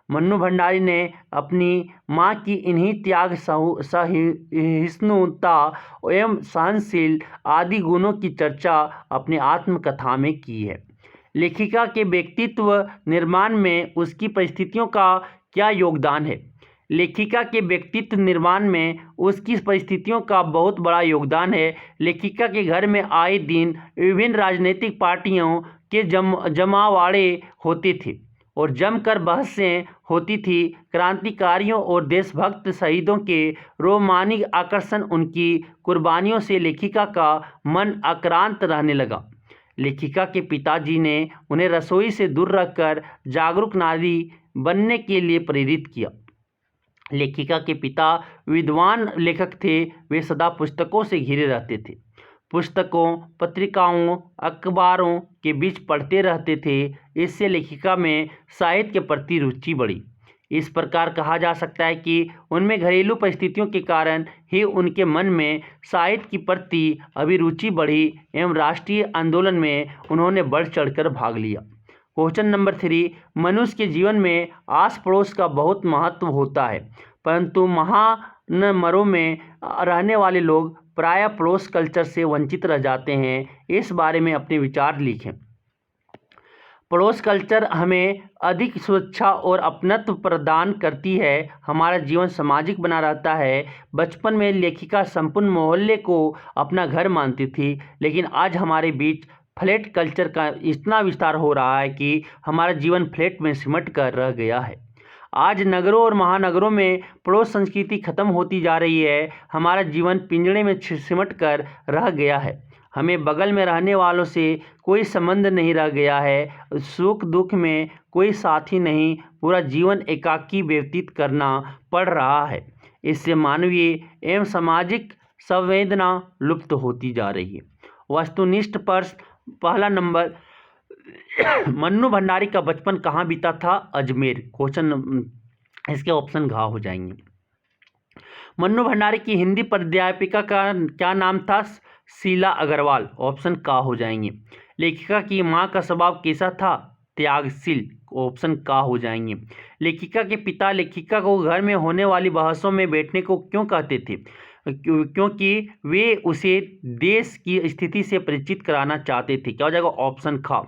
मन्नू भंडारी ने अपनी माँ की इन्हीं त्याग, सहिष्णुता एवं सहनशील आदि गुणों की चर्चा अपनी आत्मकथा में की है। लेखिका के व्यक्तित्व निर्माण में उसकी परिस्थितियों का क्या योगदान है? लेखिका के व्यक्तित्व निर्माण में उसकी परिस्थितियों का बहुत बड़ा योगदान है। लेखिका के घर में आए दिन विभिन्न राजनीतिक पार्टियों के जमावाड़े होते थे और जमकर बहसें होती थी। क्रांतिकारियों और देशभक्त शहीदों के रोमांचक आकर्षण उनकी कुर्बानियों से लेखिका का मन आक्रांत रहने लगा। लेखिका के पिताजी ने उन्हें रसोई से दूर रखकर जागरूक नारी बनने के लिए प्रेरित किया। लेखिका के पिता विद्वान लेखक थे। वे सदा पुस्तकों से घिरे रहते थे, पुस्तकों, पत्रिकाओं, अखबारों के बीच पढ़ते रहते थे। इससे लेखिका में साहित्य के प्रति रुचि बढ़ी। इस प्रकार कहा जा सकता है कि उनमें घरेलू परिस्थितियों के कारण ही उनके मन में साहित्य की प्रति अभिरुचि बढ़ी एवं राष्ट्रीय आंदोलन में उन्होंने बढ़ चढ़कर भाग लिया। क्वेश्चन नंबर 3, मनुष्य के जीवन में आस पड़ोस का बहुत महत्व होता है, परंतु महानगरों में रहने वाले लोग प्रायः पड़ोस कल्चर से वंचित रह जाते हैं। इस बारे में अपने विचार लिखें। पड़ोस कल्चर हमें अधिक सुरक्षा और अपनत्व प्रदान करती है। हमारा जीवन सामाजिक बना रहता है। बचपन में लेखिका संपूर्ण मोहल्ले को अपना घर मानती थी, लेकिन आज हमारे बीच फ्लैट कल्चर का इतना विस्तार हो रहा है कि हमारा जीवन फ्लैट में सिमट कर रह गया है। आज नगरों और महानगरों में पड़ोस संस्कृति खत्म होती जा रही है। हमारा जीवन पिंजड़े में सिमट कर रह गया है। हमें बगल में रहने वालों से कोई संबंध नहीं रह गया है। सुख दुख में कोई साथी नहीं। पूरा जीवन एकाकी व्यतीत करना पड़ रहा है। इससे मानवीय एवं सामाजिक संवेदना लुप्त होती जा रही है। वस्तुनिष्ठ प्रश्न, पहला नंबर, मन्नू भंडारी का बचपन कहाँ बीता था? अजमेर। क्वेश्चन इसके ऑप्शन घ हो जाएंगे। मन्नू भंडारी की हिंदी प्राध्यापिका का क्या नाम था? शीला अग्रवाल। ऑप्शन का हो जाएंगे। लेखिका की माँ का स्वभाव कैसा था? त्यागशील। ऑप्शन का हो जाएंगे। लेखिका के पिता लेखिका को घर में होने वाली बहसों में बैठने को क्यों कहते थे? क्योंकि वे उसे देश की स्थिति से परिचित कराना चाहते थे। क्या हो जाएगा? ऑप्शन ख।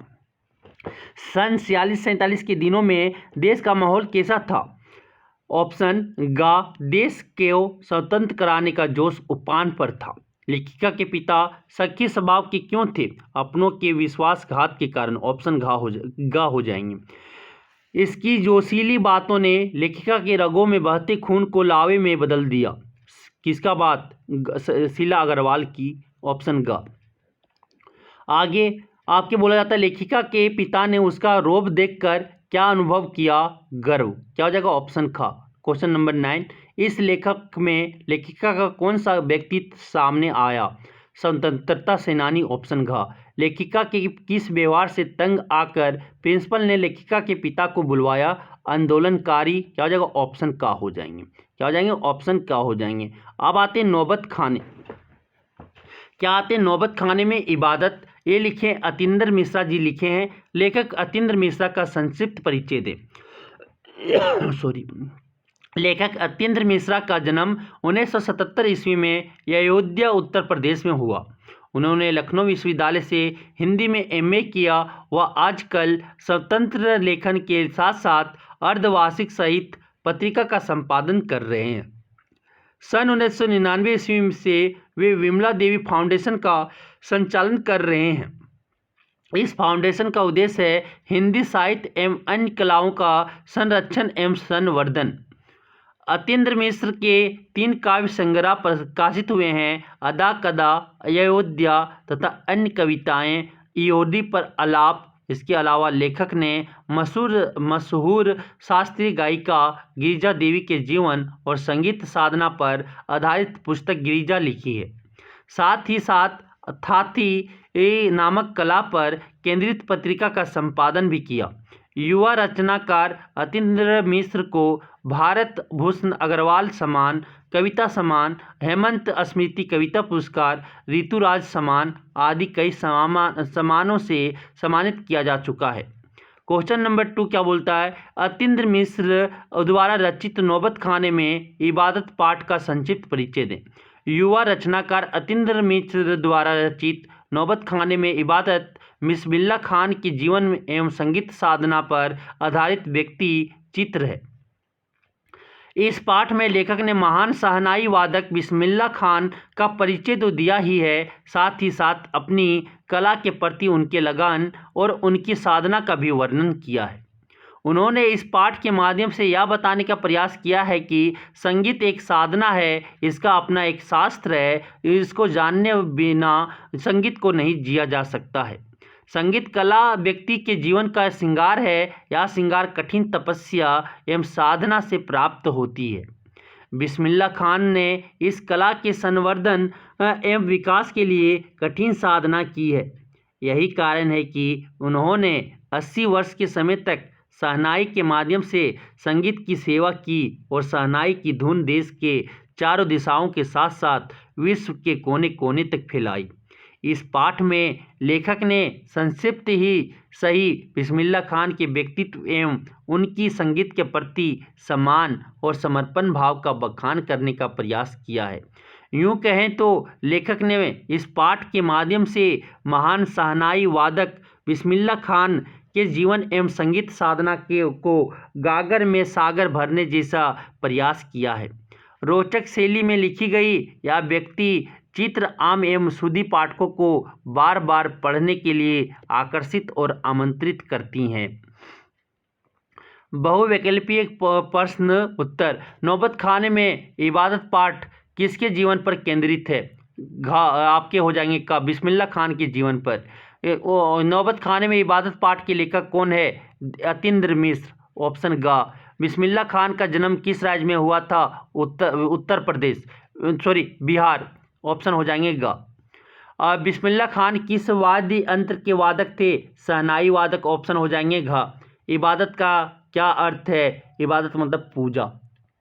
सन 46-47 के दिनों में देश का माहौल कैसा था? ऑप्शन ग, देश को स्वतंत्र कराने का जोश उफान पर था। लेखिका के पिता सख्ती स्वभाव के क्यों थे? अपनों के विश्वासघात के कारण। ऑप्शन ग हो जाएंगे। इसकी जोशीली बातों ने लेखिका के रगों में बहते खून को लावे में बदल दिया। किसका बात? शीला अग्रवाल की। ऑप्शन ग। आगे आपके बोला जाता है लेखिका के पिता ने उसका रोब देखकर क्या अनुभव किया? गर्व। क्या हो जाएगा? ऑप्शन ख। क्वेश्चन नंबर 9, इस लेखक में लेखिका का कौन सा व्यक्तित्व सामने आया? स्वतंत्रता सेनानी। ऑप्शन घ। लेखिका के किस व्यवहार से तंग आकर प्रिंसिपल ने लेखिका के पिता को बुलवाया? आंदोलनकारी। क्या हो जाएगा? ऑप्शन का हो जाएंगे। क्या हो जाएंगे? ऑप्शन का हो जाएंगे। अब आते हैं नौबत खाने। क्या आते हैं? नौबत खाने में इबादत। ये लिखे अतिंद्र मिश्रा जी लिखे हैं। लेखक अतिंद्र मिश्रा का संक्षिप्त परिचय दें। सॉरी। लेखक अतिंद्र मिश्रा का जन्म 1977 ईस्वी में अयोध्या उत्तर प्रदेश में हुआ। उन्होंने लखनऊ विश्वविद्यालय से हिंदी में MA किया। वह आजकल स्वतंत्र लेखन के साथ साथ अर्धवार्षिक साहित्य पत्रिका का संपादन कर रहे हैं। सन 1999 ईस्वी से वे विमला देवी फाउंडेशन का संचालन कर रहे हैं। इस फाउंडेशन का उद्देश्य है हिंदी साहित्य एवं अन्य कलाओं का संरक्षण एवं संवर्धन। अतिंद्र मिश्र के 3 काव्य संग्रह प्रकाशित हुए हैं। अदा कदा, अयोध्या तथा अन्य कविताएं, ईओडी पर आलाप। इसके अलावा लेखक ने मशहूर शास्त्रीय गायिका गिरिजा देवी के जीवन और संगीत साधना पर आधारित पुस्तक गिरिजा लिखी है। साथ ही साथ थाथी नामक कला पर केंद्रित पत्रिका का संपादन भी किया। युवा रचनाकार अतिंद्र मिश्र को भारत भूषण अग्रवाल सम्मान, कविता सम्मान, हेमंत स्मृति कविता पुरस्कार, ऋतुराज सम्मान आदि कई सम्मानों से सम्मानित किया जा चुका है। क्वेश्चन नंबर 2 क्या बोलता है? अतिंद्र मिश्र द्वारा रचित नौबत खाने में इबादत पाठ का संक्षिप्त परिचय दें। युवा रचनाकार अतिंद्र मिश्र द्वारा रचित नौबत खाने में इबादत बिस्मिल्लाह खान के जीवन एवं संगीत साधना पर आधारित व्यक्ति चित्र है। इस पाठ में लेखक ने महान शहनाई वादक बिस्मिल्लाह खान का परिचय तो दिया ही है, साथ ही साथ अपनी कला के प्रति उनके लगन और उनकी साधना का भी वर्णन किया है। उन्होंने इस पाठ के माध्यम से यह बताने का प्रयास किया है कि संगीत एक साधना है, इसका अपना एक शास्त्र है, इसको जानने बिना संगीत को नहीं जिया जा सकता है। संगीत कला व्यक्ति के जीवन का श्रृंगार है। यह श्रृंगार कठिन तपस्या एवं साधना से प्राप्त होती है। बिस्मिल्लाह खान ने इस कला के संवर्धन एवं विकास के लिए कठिन साधना की है। यही कारण है कि उन्होंने 80 वर्ष के समय तक शहनाई के माध्यम से संगीत की सेवा की और शहनाई की धुन देश के चारों दिशाओं के साथ साथ विश्व के कोने कोने तक फैलाई। इस पाठ में लेखक ने संक्षिप्त ही सही बिस्मिल्लाह खान के व्यक्तित्व एवं उनकी संगीत के प्रति सम्मान और समर्पण भाव का बखान करने का प्रयास किया है। यूँ कहें तो लेखक ने इस पाठ के माध्यम से महान शहनाई वादक बिस्मिल्लाह खान के जीवन एवं संगीत साधना को गागर में सागर भरने जैसा प्रयास किया है। रोचक शैली में लिखी गई यह व्यक्ति चित्र आम एवं सुधी पाठकों को बार बार पढ़ने के लिए आकर्षित और आमंत्रित करती हैं। बहुविकल्पीय प्रश्न उत्तर। नौबत खाने में इबादत पाठ किसके जीवन पर केंद्रित है? आपके हो जाएंगे का बिस्मिल्लाह खान के जीवन पर। नौबत खाने में इबादत पाठ के लेखक कौन है? अतिंद्र मिश्र। ऑप्शन ग। बिस्मिल्लाह खान का जन्म किस राज्य में हुआ था? उत्तर प्रदेश, बिहार। ऑप्शन हो जाएंगे ग। बिस्मिल्लाह खान किस वाद्य यंत्र के वादक थे? शहनाई वादक। ऑप्शन हो जाएंगे घ। इबादत का क्या अर्थ है? इबादत मतलब पूजा।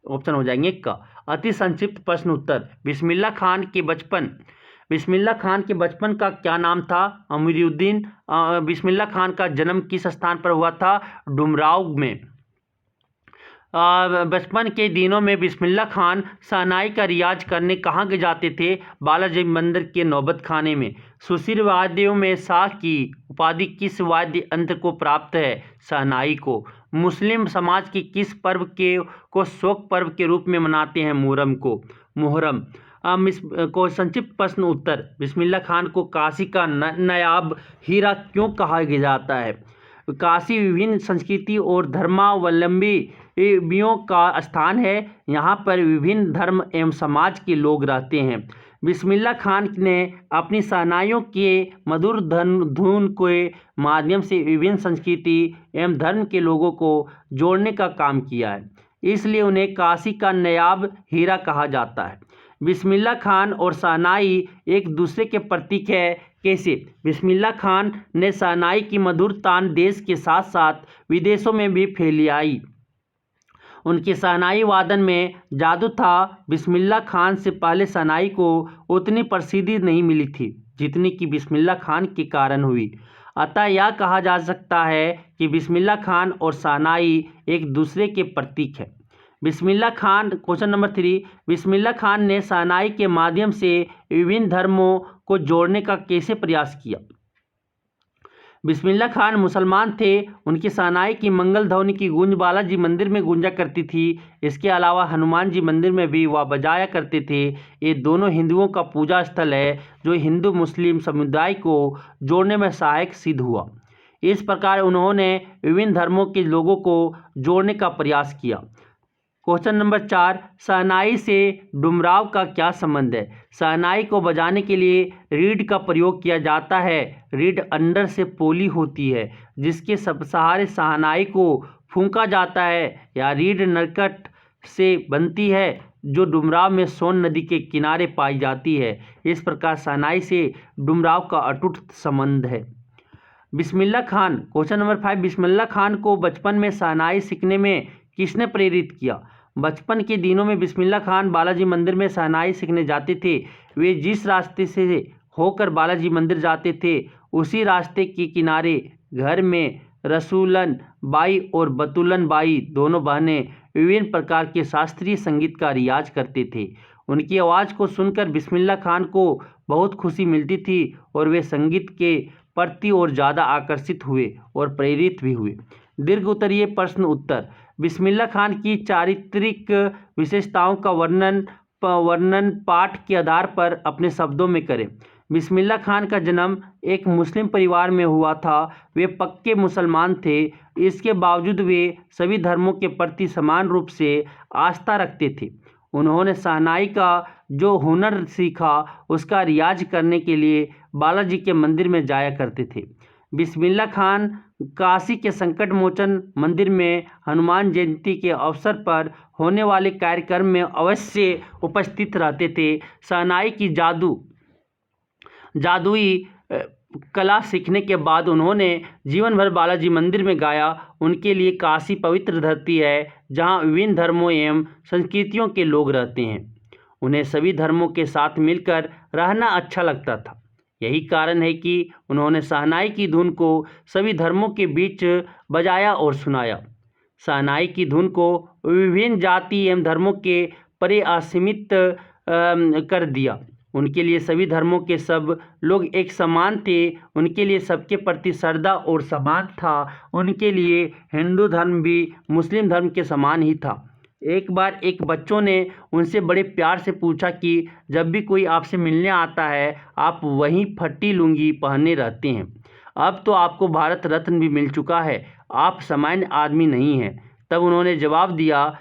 ऑप्शन हो जाएंगे क। अति संक्षिप्त प्रश्न उत्तर। बिस्मिल्लाह खान के बचपन का क्या नाम था? अमीरुद्दीन। बिस्मिल्लाह खान का जन्म किस स्थान पर हुआ था? डुमराव में। बचपन के दिनों में बिस्मिल्लाह खान शहनाई का रियाज करने कहाँ के जाते थे? बालाजी मंदिर के नौबत खाने में। सुशील वाद्यों में शाह की उपाधि किस वाद्य यंत्र को प्राप्त है? शहनाई को। मुस्लिम समाज के किस पर्व को शोक पर्व के रूप में मनाते हैं? मुहर्रम। संक्षिप्त प्रश्न उत्तर। बिस्मिल्लाह खान को काशी का नायाब हीरा क्यों कहा जाता है? काशी विभिन्न संस्कृति और धर्मावलंबियों का स्थान है। यहाँ पर विभिन्न धर्म एवं समाज के लोग रहते हैं। बिस्मिल्लाह खान ने अपनी शहनाइयों के मधुर धुन के माध्यम से विभिन्न संस्कृति एवं धर्म के लोगों को जोड़ने का काम किया है, इसलिए उन्हें काशी का नायाब हीरा कहा जाता है। बिस्मिल्लाह खान और शहनाई एक दूसरे के प्रतीक है। कैसे? बिस्मिल्लाह खान ने शहनाई की मधुर तान देश के साथ साथ विदेशों में भी फैलाई। उनके शहनाई वादन में जादू था। बिस्मिल्लाह खान से पहले शहनाई को उतनी प्रसिद्धि नहीं मिली थी जितनी कि बिस्मिल्लाह खान के कारण हुई। अतः यह कहा जा सकता है कि बिस्मिल्लाह खान और शहनाई एक दूसरे के प्रतीक है। बिस्मिल्लाह खान, क्वेश्चन नंबर 3, बिस्मिल्लाह खान ने शहनाई के माध्यम से विभिन्न धर्मों को जोड़ने का कैसे प्रयास किया? बिस्मिल्लाह खान मुसलमान थे। उनकी शहनाई की मंगल ध्वनि की गूंज बालाजी मंदिर में गूंजा करती थी। इसके अलावा हनुमान जी मंदिर में भी वह बजाया करते थे। ये दोनों हिंदुओं का पूजा स्थल है जो हिंदू मुस्लिम समुदाय को जोड़ने में सहायक सिद्ध हुआ। इस प्रकार उन्होंने विभिन्न धर्मों के लोगों को जोड़ने का प्रयास किया। क्वेश्चन नंबर 4, शहनाई से डुमराव का क्या संबंध है? शहनाई को बजाने के लिए रीड का प्रयोग किया जाता है। रीड अंदर से पोली होती है जिसके सहारे शहनाई को फूंका जाता है, या रीड नरकट से बनती है जो डुमराव में सोन नदी के किनारे पाई जाती है। इस प्रकार शहनाई से डुमराव का अटूट संबंध है। बिस्मिल्लाह खान, क्वेश्चन नंबर 5, बिस्मिल्लाह खान को बचपन में शहनाई सीखने में किसने प्रेरित किया? बचपन के दिनों में बिस्मिल्लाह खान बालाजी मंदिर में शहनाई सीखने जाते थे। वे जिस रास्ते से होकर बालाजी मंदिर जाते थे उसी रास्ते के किनारे घर में रसूलन बाई और बतुलन बाई दोनों बहनें विभिन्न प्रकार के शास्त्रीय संगीत का रियाज करते थे। उनकी आवाज़ को सुनकर बिस्मिल्लाह खान को बहुत खुशी मिलती थी और वे संगीत के प्रति और ज़्यादा आकर्षित हुए और प्रेरित भी हुए। दीर्घ उत्तरीय प्रश्न उत्तर। बिस्मिल्लाह खान की चारित्रिक विशेषताओं का वर्णन पाठ के आधार पर अपने शब्दों में करें। बिस्मिल्लाह खान का जन्म एक मुस्लिम परिवार में हुआ था। वे पक्के मुसलमान थे। इसके बावजूद वे सभी धर्मों के प्रति समान रूप से आस्था रखते थे। उन्होंने शहनाई का जो हुनर सीखा उसका रियाज करने के लिए बालाजी के मंदिर में जाया करते थे। बिस्मिल्लाह खान काशी के संकट मोचन मंदिर में हनुमान जयंती के अवसर पर होने वाले कार्यक्रम में अवश्य उपस्थित रहते थे। शहनाई की जादुई कला सीखने के बाद उन्होंने जीवन भर बालाजी मंदिर में गाया। उनके लिए काशी पवित्र धरती है जहां विभिन्न धर्मों एवं संस्कृतियों के लोग रहते हैं। उन्हें सभी धर्मों के साथ मिलकर रहना अच्छा लगता था। यही कारण है कि उन्होंने शहनाई की धुन को सभी धर्मों के बीच बजाया और सुनाया। शहनाई की धुन को विभिन्न जाति एवं धर्मों के परे असीमित कर दिया। उनके लिए सभी धर्मों के सब लोग एक समान थे। उनके लिए सबके प्रति श्रद्धा और सम्मान था। उनके लिए हिंदू धर्म भी मुस्लिम धर्म के समान ही था। एक बार एक बच्चों ने उनसे बड़े प्यार से पूछा कि जब भी कोई आपसे मिलने आता है आप वहीं फटी लुंगी पहने रहते हैं। अब तो आपको भारत रत्न भी मिल चुका है, आप सामान्य आदमी नहीं हैं। तब उन्होंने जवाब दिया,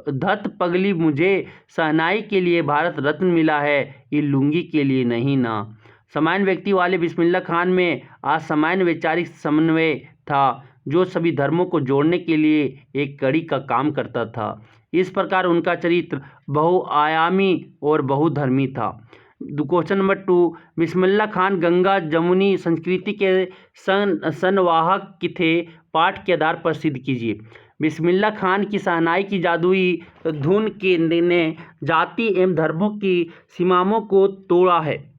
धत पगली, मुझे शहनाई के लिए भारत रत्न मिला है, ये लुंगी के लिए नहीं ना। सामान्य व्यक्ति वाले बिस्मिल्लाह खान में असामान्य वैचारिक समन्वय था जो सभी धर्मों को जोड़ने के लिए एक कड़ी का काम करता था। इस प्रकार उनका चरित्र बहुआयामी और बहुधर्मी था। क्वेश्चन नंबर 2, बिस्मिल्लाह खान गंगा जमुनी संस्कृति के संवाहक थे। पाठ के आधार पर सिद्ध कीजिए। बिस्मिल्लाह खान की शहनाई की जादुई धुन ने जाति एवं धर्मों की सीमाओं को तोड़ा है।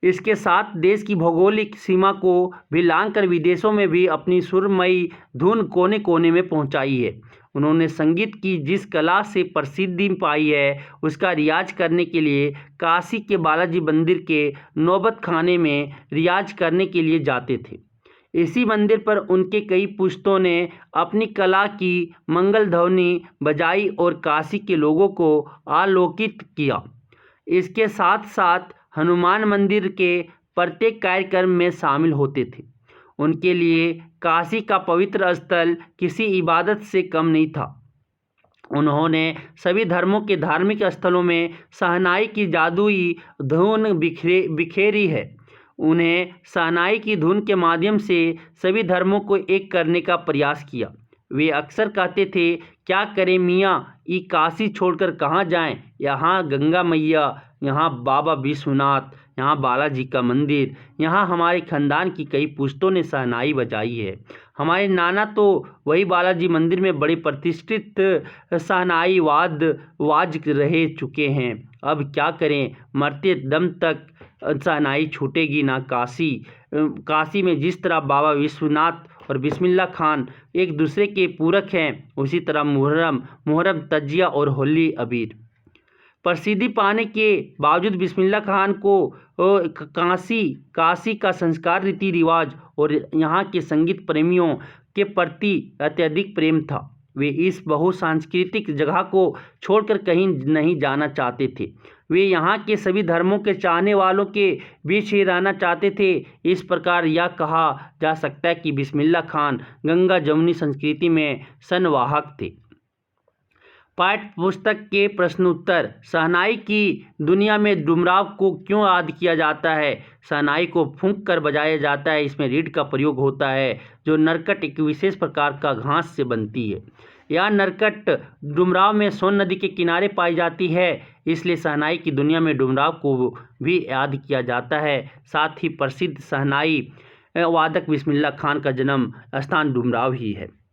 इसके साथ देश की भौगोलिक सीमा को भी लांघकर विदेशों में भी अपनी सुरमयी धुन कोने कोने में पहुंचाई है। उन्होंने संगीत की जिस कला से प्रसिद्धि पाई है उसका रियाज करने के लिए काशी के बालाजी मंदिर के नौबत खाने में रियाज करने के लिए जाते थे। इसी मंदिर पर उनके कई पुश्तों ने अपनी कला की मंगल ध्वनि बजाई और काशी के लोगों को आलोकित किया। इसके साथ साथ हनुमान मंदिर के प्रत्येक कार्यक्रम में शामिल होते थे। उनके लिए काशी का पवित्र स्थल किसी इबादत से कम नहीं था। उन्होंने सभी धर्मों के धार्मिक स्थलों में शहनाई की जादुई धुन बिखेरी है। उन्हें शहनाई की धुन के माध्यम से सभी धर्मों को एक करने का प्रयास किया। वे अक्सर कहते थे, क्या करें मियाँ, ये काशी छोड़कर कहाँ जाएं? यहाँ गंगा मैया, यहाँ बाबा विश्वनाथ, यहाँ बालाजी का मंदिर, यहाँ हमारे खानदान की कई पुश्तों ने शहनाई बजाई है। हमारे नाना तो वही बालाजी मंदिर में बड़े प्रतिष्ठित शहनाई वाज रह चुके हैं। अब क्या करें, मरते दम तक शहनाई छूटेगी ना। काशी में जिस तरह बाबा विश्वनाथ और बिस्मिल्लाह खान एक दूसरे के पूरक हैं, उसी तरह मुहर्रम, तजिया और होली अबीर। प्रसिद्धि पाने के बावजूद बिस्मिल्लाह खान को काशी का संस्कार, रीति रिवाज और यहाँ के संगीत प्रेमियों के प्रति अत्यधिक प्रेम था। वे इस बहुसांस्कृतिक जगह को छोड़कर कहीं नहीं जाना चाहते थे। वे यहाँ के सभी धर्मों के चाहने वालों के बीच ही रहना चाहते थे। इस प्रकार यह कहा जा सकता है कि बिस्मिल्लाह खान गंगा जमुनी संस्कृति में संवाहक थे। पाठ्य पुस्तक के प्रश्नोत्तर। शहनाई की दुनिया में डुमराव को क्यों याद किया जाता है? शहनाई को फूंक कर बजाया जाता है। इसमें रीड का प्रयोग होता है, जो नरकट एक विशेष प्रकार का घास से बनती है। यह नरकट डुमराव में सोन नदी के किनारे पाई जाती है, इसलिए शहनाई की दुनिया में डुमराव को भी याद किया जाता है। साथ ही प्रसिद्ध शहनाई वादक बिस्मिल्लाह खान का जन्म स्थान डुमराव ही है।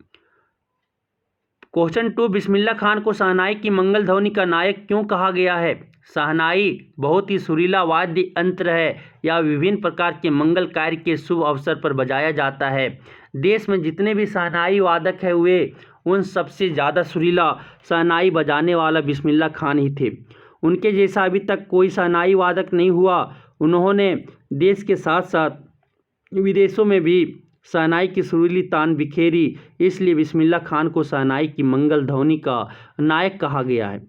क्वेश्चन 2, बिस्मिल्लाह खान को शहनाई की मंगल ध्वनि का नायक क्यों कहा गया है? शहनाई बहुत ही सुरीला वाद्य यंत्र है। यह विभिन्न प्रकार के मंगल कार्य के शुभ अवसर पर बजाया जाता है। देश में जितने भी शहनाई वादक हैं, वे उन सबसे ज़्यादा सुरीला शहनाई बजाने वाला बिस्मिल्लाह खान ही थे। उनके जैसा अभी तक कोई शहनाई वादक नहीं हुआ। उन्होंने देश के साथ साथ विदेशों में भी शहनाई की सुरीली तान बिखेरी, इसलिए बिस्मिल्लाह खान को शहनाई की मंगल ध्वनि का नायक कहा गया है।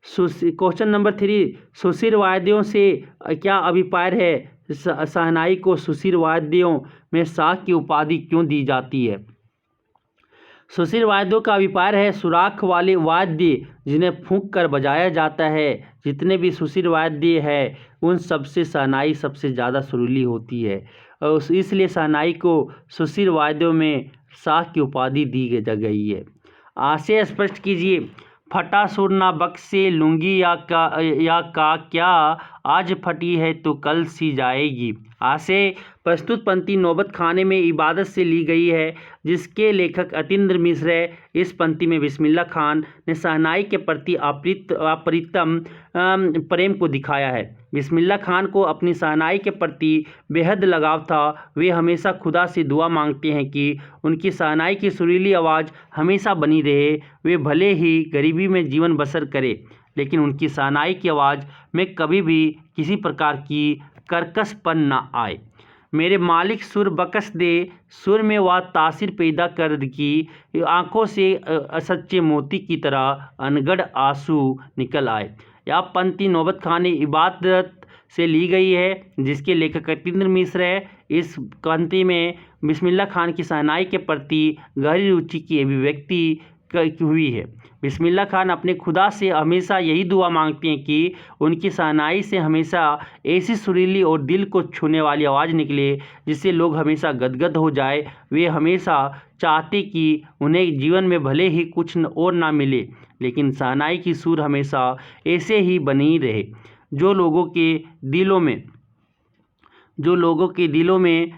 क्वेश्चन नंबर 3, सुशीर वाद्यों से क्या अभिप्राय है? शहनाई को सुशीर वाद्यों में शाह की उपाधि क्यों दी जाती है? सुशीर वाद्यों का अभिप्राय है सुराख वाले वाद्य जिन्हें फूंक कर बजाया जाता है। जितने भी सुशीर वाद्य है उन सबसे शहनाई सबसे ज़्यादा सुरीली होती है, और इसलिए शहनाई को सुशीर वाद्यों में शाह की उपाधि दी गई है। आशय स्पष्ट कीजिए। फटा सुर ना बख्शे लूंगी या का क्या, आज फटी है तो कल सी जाएगी। आशय प्रस्तुत पंक्ति नौबत खाने में इबादत से ली गई है, जिसके लेखक अतीन्द्र मिश्र है। इस पंक्ति में बिस्मिल्लाह खान ने शहनाई के प्रति अपरितम प्रेम को दिखाया है। बिस्मिल्लाह खान को अपनी शहनाई के प्रति बेहद लगाव था। वे हमेशा खुदा से दुआ मांगते हैं कि उनकी शहनाई की सुरीली आवाज़ हमेशा बनी रहे। वे भले ही गरीबी में जीवन बसर करें, लेकिन उनकी शहनाई की आवाज़ में कभी भी किसी प्रकार की कर्कशपन न आए। मेरे मालिक सुर बकस दे, सुर में वह तासीर पैदा कर की, आंखों से सच्चे मोती की तरह अनगढ़ आंसू निकल आए। यह पंक्ति नौबत खाने इबादत से ली गई है, जिसके लेखक अतीन्द्र मिश्र है। इस पंक्ति में बिस्मिल्लाह खान की शहनाई के प्रति गहरी रुचि की अभिव्यक्ति हुई है। बिस्मिल्लाह खान अपने खुदा से हमेशा यही दुआ मांगते हैं कि उनकी शहनाई से हमेशा ऐसी सुरीली और दिल को छूने वाली आवाज़ निकले जिससे लोग हमेशा गदगद हो जाए। वे हमेशा चाहते कि उन्हें जीवन में भले ही कुछ और ना मिले, लेकिन शहनाई की सुर हमेशा ऐसे ही बनी रहे, जो लोगों के दिलों में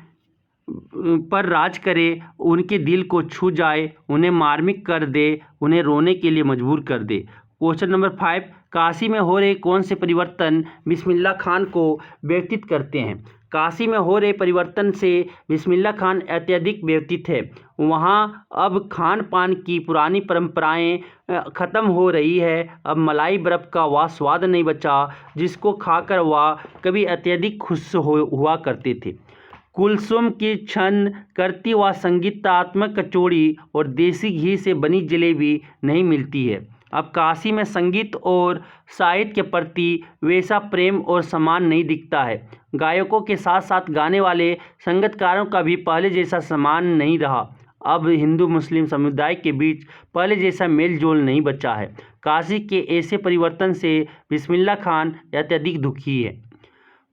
पर राज करे, उनके दिल को छू जाए, उन्हें मार्मिक कर दे, उन्हें रोने के लिए मजबूर कर दे। क्वेश्चन नंबर 5, काशी में हो रहे कौन से परिवर्तन बिस्मिल्लाह खान को व्यतीत करते हैं? काशी में हो रहे परिवर्तन से बिस्मिल्लाह खान अत्यधिक व्यतीत है। वहाँ अब खान पान की पुरानी परंपराएं ख़त्म हो रही है। अब मलाई बर्फ़ का वह स्वाद नहीं बचा जिसको खाकर वह कभी अत्यधिक खुश हुआ करते थे। कुलसुम की छंद करती वह संगीतात्मक कचौड़ी और देसी घी से बनी जलेबी नहीं मिलती है। अब काशी में संगीत और साहित्य के प्रति वैसा प्रेम और सम्मान नहीं दिखता है। गायकों के साथ साथ गाने वाले संगीतकारों का भी पहले जैसा सम्मान नहीं रहा। अब हिंदू मुस्लिम समुदाय के बीच पहले जैसा मेल जोल नहीं बचा है। काशी के ऐसे परिवर्तन से बिस्मिल्लाह खान अत्यधिक दुखी है।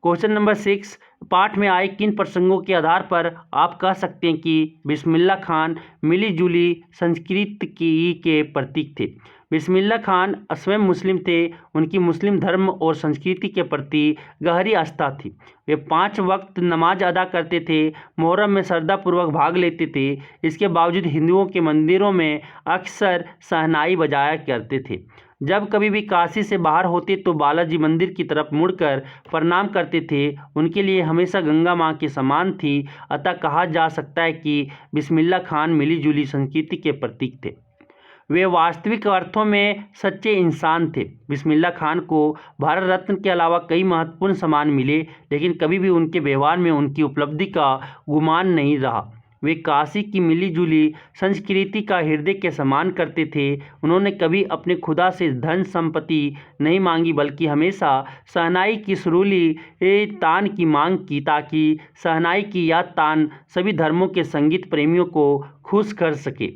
क्वेश्चन नंबर 6, पाठ में आए किन प्रसंगों के आधार पर आप कह सकते हैं कि बिस्मिल्लाह खान मिली जुली संस्कृति के प्रतीक थे? बिस्मिल्लाह खान स्वयं मुस्लिम थे। उनकी मुस्लिम धर्म और संस्कृति के प्रति गहरी आस्था थी। वे 5 वक्त नमाज अदा करते थे, मुहर्रम में श्रद्धापूर्वक भाग लेते थे। इसके बावजूद हिंदुओं के मंदिरों में अक्सर शहनाई बजाया करते थे। जब कभी भी काशी से बाहर होते तो बालाजी मंदिर की तरफ मुड़कर प्रणाम करते थे। उनके लिए हमेशा गंगा माँ के समान थी। अतः कहा जा सकता है कि बिस्मिल्लाह खान मिली जुली संस्कृति के प्रतीक थे। वे वास्तविक अर्थों में सच्चे इंसान थे। बिस्मिल्लाह खान को भारत रत्न के अलावा कई महत्वपूर्ण सम्मान मिले, लेकिन कभी भी उनके व्यवहार में उनकी उपलब्धि का गुमान नहीं रहा। वे काशी की मिली जुली संस्कृति का हृदय के सम्मान करते थे। उन्होंने कभी अपने खुदा से धन संपत्ति नहीं मांगी, बल्कि हमेशा शहनाई की सुरीली तान की मांग की, ताकि शहनाई की यह तान सभी धर्मों के संगीत प्रेमियों को खुश कर सके,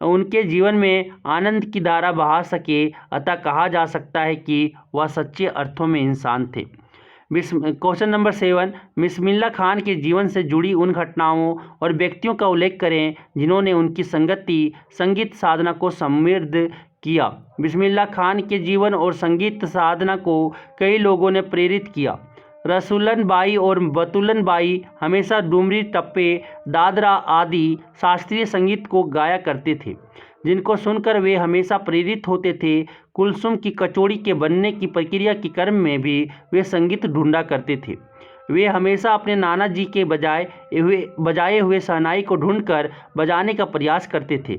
उनके जीवन में आनंद की धारा बहा सके। अतः कहा जा सकता है कि वह सच्चे अर्थों में इंसान थे। क्वेश्चन नंबर 7, बिस्मिल्लाह खान के जीवन से जुड़ी उन घटनाओं और व्यक्तियों का उल्लेख करें जिन्होंने उनकी संगीत साधना को समृद्ध किया। बिस्मिल्लाह खान के जीवन और संगीत साधना को कई लोगों ने प्रेरित किया। रसूलन बाई और बतुलन बाई हमेशा डुमरी, टप्पे, दादरा आदि शास्त्रीय संगीत को गाया करते थे, जिनको सुनकर वे हमेशा प्रेरित होते थे। कुलसुम की कचौड़ी के बनने की प्रक्रिया के क्रम में भी वे संगीत ढूंढा करते थे। वे हमेशा अपने नाना जी के बजाए हुए शहनाई को ढूंढकर बजाने का प्रयास करते थे।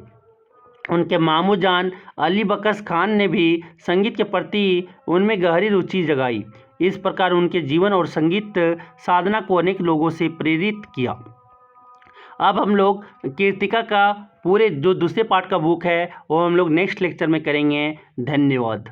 उनके मामू जान अली बख्श खान ने भी संगीत के प्रति उनमें गहरी रुचि जगाई। इस प्रकार उनके जीवन और संगीत साधना को अनेक लोगों से प्रेरित किया। अब हम लोग कीर्तिका का पूरे जो दूसरे पार्ट का बुक है वो हम लोग नेक्स्ट लेक्चर में करेंगे। धन्यवाद।